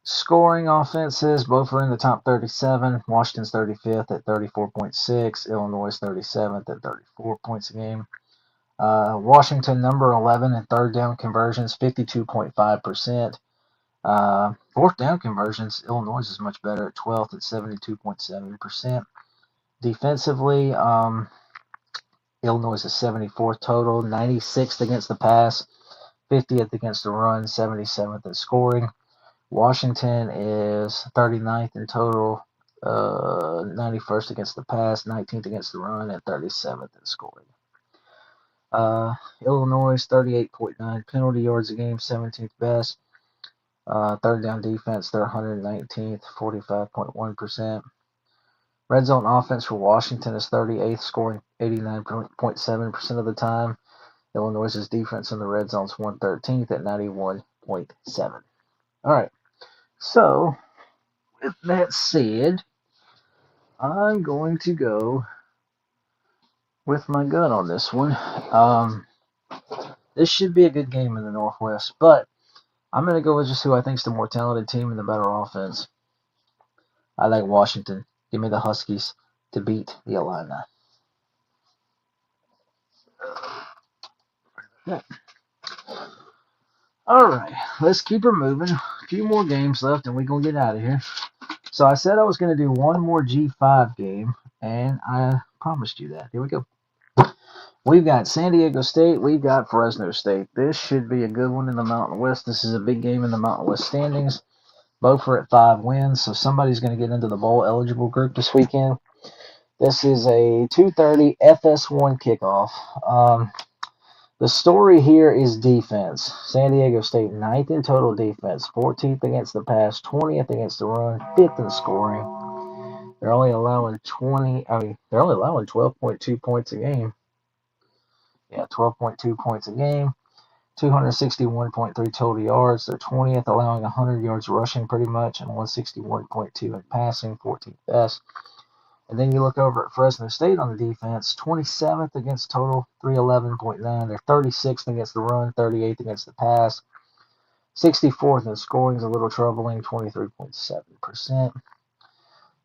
Scoring offenses, both are in the top 37. Washington's 35th at 34.6. Illinois 37th at 34 points a game. Washington number 11 in third down conversions, 52.5%. Fourth down conversions, Illinois is much better at 12th at 72.7%. Defensively, Illinois is 74th total, 96th against the pass, 50th against the run, 77th in scoring. Washington is 39th in total, 91st against the pass, 19th against the run, and 37th in scoring. Illinois 38.9 penalty yards a game, 17th best. Third down defense, they're 119th, 45.1%. Red zone offense for Washington is 38th, scoring 89.7% of the time. Illinois' defense in the red zone is 113th at 91.7. All right. So, with that said, I'm going to go with my gun on this one. This should be a good game in the Northwest, but I'm going to go with just who I think is the more talented team and the better offense. I like Washington. Give me the Huskies to beat the Illini. All right, let's keep her moving. A few more games left, and we're going to get out of here. So I said I was going to do one more G5 game, and I promised you that. Here we go. We've got San Diego State. We've got Fresno State. This should be a good one in the Mountain West. This is a big game in the Mountain West standings. Both are at 5 wins, so somebody's going to get into the bowl eligible group this weekend. This is a 2:30 FS1 kickoff. The story here is defense. San Diego State 9th in total defense, 14th against the pass, 20th against the run, 5th in scoring. They're only allowing 12.2 points a game. Yeah, 12.2 points a game. 261.3 total yards. They're 20th, allowing 100 yards rushing pretty much, and 161.2 in passing, 14th best. And then you look over at Fresno State on the defense, 27th against total, 311.9. They're 36th against the run, 38th against the pass. 64th in scoring is a little troubling, 23.7%.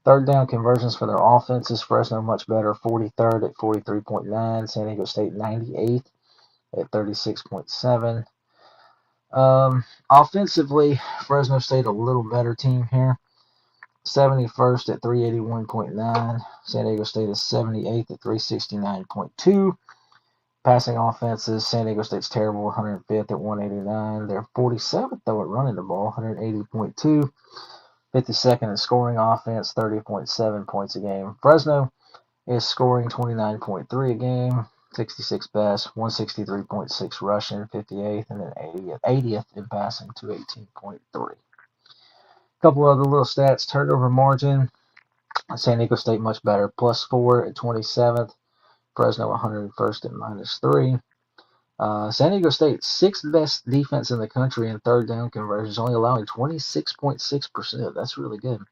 Third down conversions for their offenses, Fresno much better, 43rd at 43.9. San Diego State 98th at 36.7. Offensively, Fresno State a little better team here. 71st at 381.9. San Diego State is 78th at 369.2. Passing offenses, San Diego State's terrible, 105th at 189. They're 47th, though, at running the ball, 180.2. 52nd in scoring offense, 30.7 points a game. Fresno is scoring 29.3 a game, 66 best, 163.6 rushing, 58th, and then 80th in passing, 218.3. A couple other little stats. Turnover margin, San Diego State much better, +4 at 27th. Fresno 101st at -3. San Diego State, sixth best defense in the country in third down conversions, only allowing 26.6%. That's really good.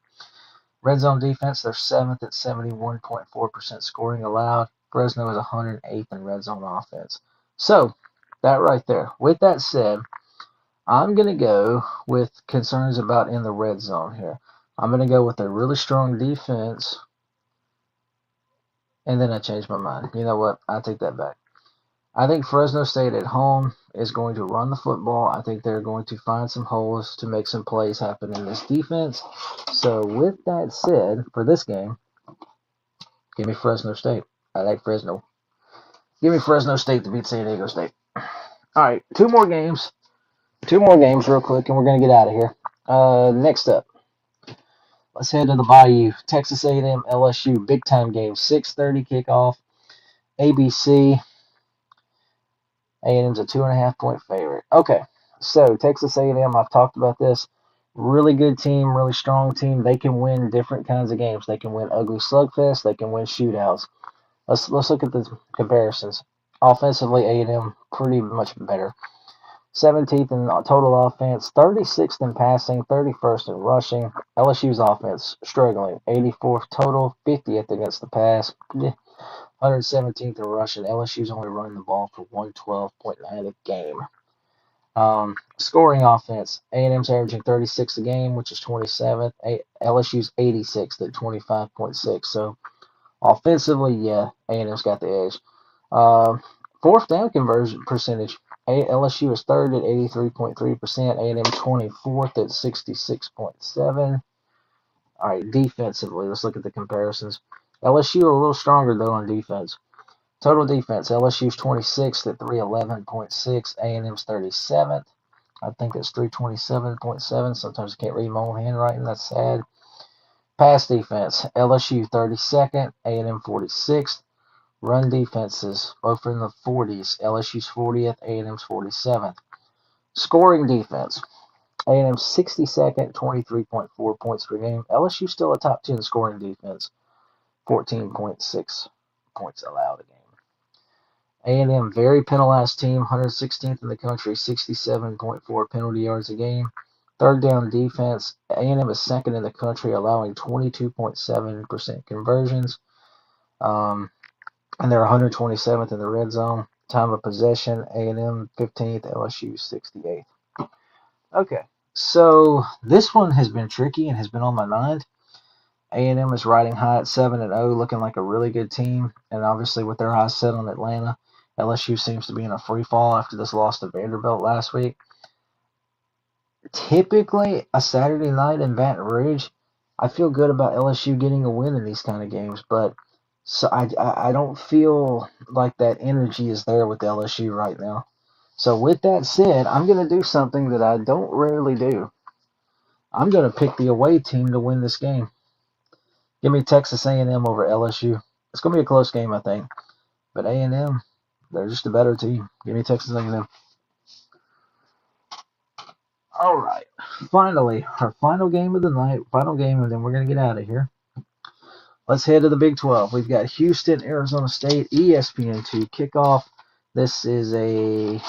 Red zone defense, they're seventh at 71.4% scoring allowed. Fresno is 108th in red zone offense. So, that right there. With that said, I'm going to go with concerns about in the red zone here. I'm going to go with a really strong defense, and then I changed my mind. You know what? I take that back. I think Fresno State at home is going to run the football. I think they're going to find some holes to make some plays happen in this defense. So with that said, for this game, give me Fresno State. I like Fresno. Give me Fresno State to beat San Diego State. All right, two more games real quick, and we're going to get out of here. Next up, let's head to the Bayou. Texas A&M, LSU, big time game, 6:30 kickoff. ABC. A&M's a 2.5-point favorite. Okay, so Texas A&M, I've talked about this. Really good team, really strong team. They can win different kinds of games. They can win ugly slugfests. They can win shootouts. Let's look at the comparisons. Offensively, A&M pretty much better. 17th in total offense, 36th in passing, 31st in rushing. LSU's offense struggling. 84th total, 50th against the pass. 117th in rushing. LSU's only running the ball for 112.9 a game. Scoring offense, A&M's averaging 36 a game, which is 27th. LSU's 86th at 25.6. So offensively, yeah, A&M's got the edge. Fourth down conversion percentage, LSU is third at 83.3%. A&M 24th at 66.7. All right, defensively, let's look at the comparisons. LSU a little stronger though on defense. Total defense, LSU's 26th at 311.6, A&M's 37th. I think it's 327.7. Sometimes I can't read my own handwriting. That's sad. Pass defense, LSU 32nd, A&M 46th. Run defenses, both are in the 40s. LSU's 40th, A&M's 47th. Scoring defense, A&M's 62nd, 23.4 points per game. LSU's still a top 10 scoring defense, 14.6 points allowed a game. A&M, very penalized team, 116th in the country, 67.4 penalty yards a game. Third down defense, A&M is second in the country, allowing 22.7% conversions. And they're 127th in the red zone. Time of possession, A&M 15th, LSU 68th. Okay, so this one has been tricky and has been on my mind. A&M is riding high at 7-0, looking like a really good team. And obviously with their eyes set on Atlanta, LSU seems to be in a free fall after this loss to Vanderbilt last week. Typically, a Saturday night in Baton Rouge, I feel good about LSU getting a win in these kind of games, but so I don't feel like that energy is there with LSU right now. So with that said, I'm going to do something that I don't rarely do. I'm going to pick the away team to win this game. Give me Texas A&M over LSU. It's going to be a close game, I think. But A&M, they're just a better team. Give me Texas A&M. All right. Finally, our final game of the night. Final game, and then we're going to get out of here. Let's head to the Big 12. We've got Houston, Arizona State, ESPN2 kickoff. This is a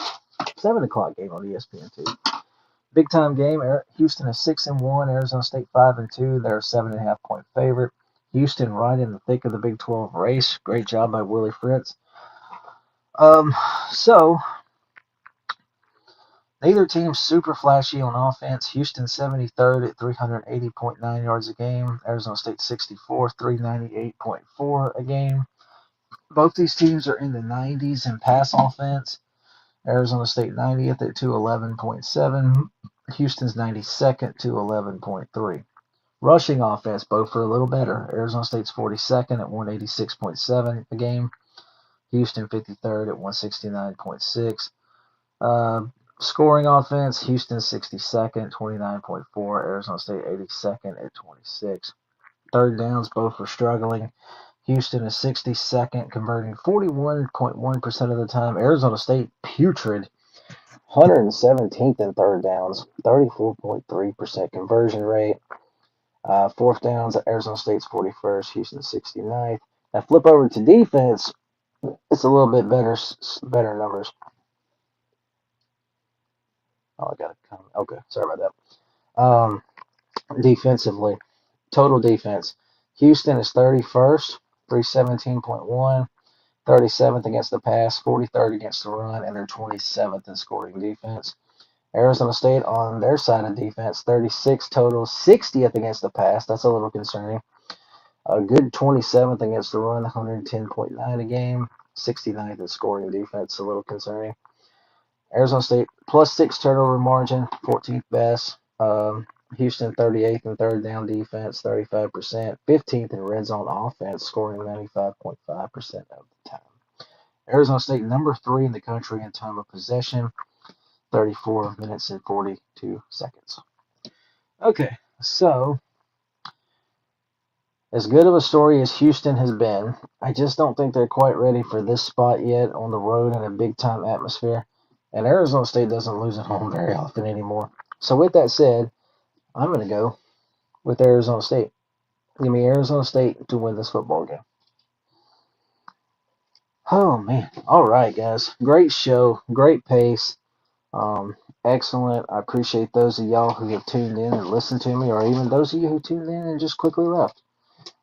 7 o'clock game on ESPN2. Big time game. Houston is 6-1. Arizona State 5-2. They're a 7.5-point favorite. Houston right in the thick of the Big 12 race. Great job by Willie Fritz. So neither team's super flashy on offense. Houston 73rd at 380.9 yards a game. Arizona State 64th, 398.4 a game. Both these teams are in the 90s in pass offense. Arizona State 90th at 211.7. Houston's 92nd, 211.3. Rushing offense, both are a little better. Arizona State's 42nd at 186.7 a game. Houston 53rd at 169.6. Scoring offense, Houston 62nd, 29.4. Arizona State 82nd at 26. Third downs, both were struggling. Houston is 62nd, converting 41.1% of the time. Arizona State putrid. 117th in third downs, 34.3% conversion rate. Fourth downs, Arizona State's 41st, Houston 69th. Now flip over to defense. It's a little bit better numbers. Oh, I got to come. Okay, sorry about that. Defensively, total defense. Houston is 31st, 317.1. 37th against the pass, 43rd against the run, and they're 27th in scoring defense. Arizona State on their side of defense, 36 total, 60th against the pass. That's a little concerning. A good 27th against the run, 110.9 a game, 69th in scoring defense. A little concerning. Arizona State plus 6 turnover margin, 14th best. Houston 38th in third down defense, 35%. 15th in red zone offense, scoring 95.5% of the time. Arizona State number 3 in the country in time of possession, 34 minutes and 42 seconds. Okay, so as good of a story as Houston has been, I just don't think they're quite ready for this spot yet on the road in a big-time atmosphere. And Arizona State doesn't lose at home very often anymore. So with that said, I'm going to go with Arizona State. Give me Arizona State to win this football game. Oh, man. All right, guys. Great show. Great pace. Excellent. I appreciate those of y'all who have tuned in and listened to me, or even those of you who tuned in and just quickly left.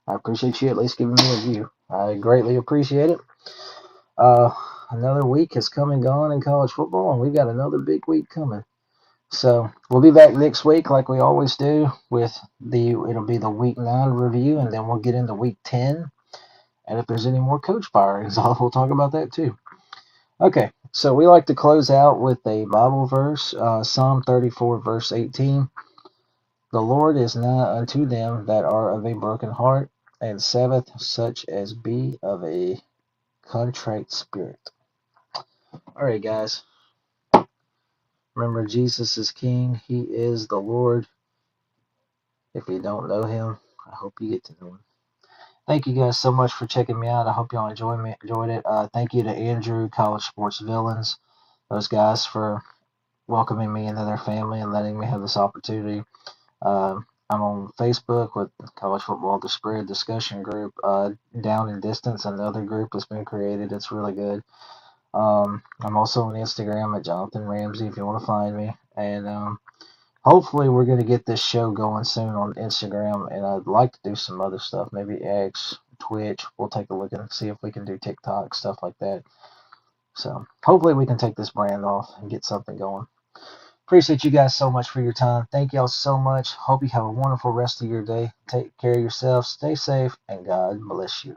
I appreciate you at least giving me a view. I greatly appreciate it. Another week has come and gone in college football, and we've got another big week coming. So we'll be back next week like we always do with it'll be the week 9 review, and then we'll get into week 10. And if there's any more coach firings, we'll talk about that too. Okay, so we like to close out with a Bible verse, Psalm 34, verse 18. The Lord is nigh unto them that are of a broken heart, and saveth such as be of a contrite spirit. All right, guys. Remember, Jesus is King. He is the Lord. If you don't know him, I hope you get to know him. Thank you guys so much for checking me out. I hope y'all enjoyed it. Thank you to Andrew, College Sports Villains, those guys for welcoming me into their family and letting me have this opportunity. I'm on Facebook with College Football The Spread discussion group, Down and Distance, another group that's been created. It's really good. I'm also on Instagram at Jonathan Ramsey if you want to find me. And hopefully we're going to get this show going soon on Instagram, and I'd like to do some other stuff, maybe X, Twitch. We'll take a look and see if we can do TikTok, stuff like that. So hopefully we can take this brand off and get something going. Appreciate you guys so much for your time. Thank y'all so much. Hope you have a wonderful rest of your day. Take care of yourself, stay safe, and God bless you.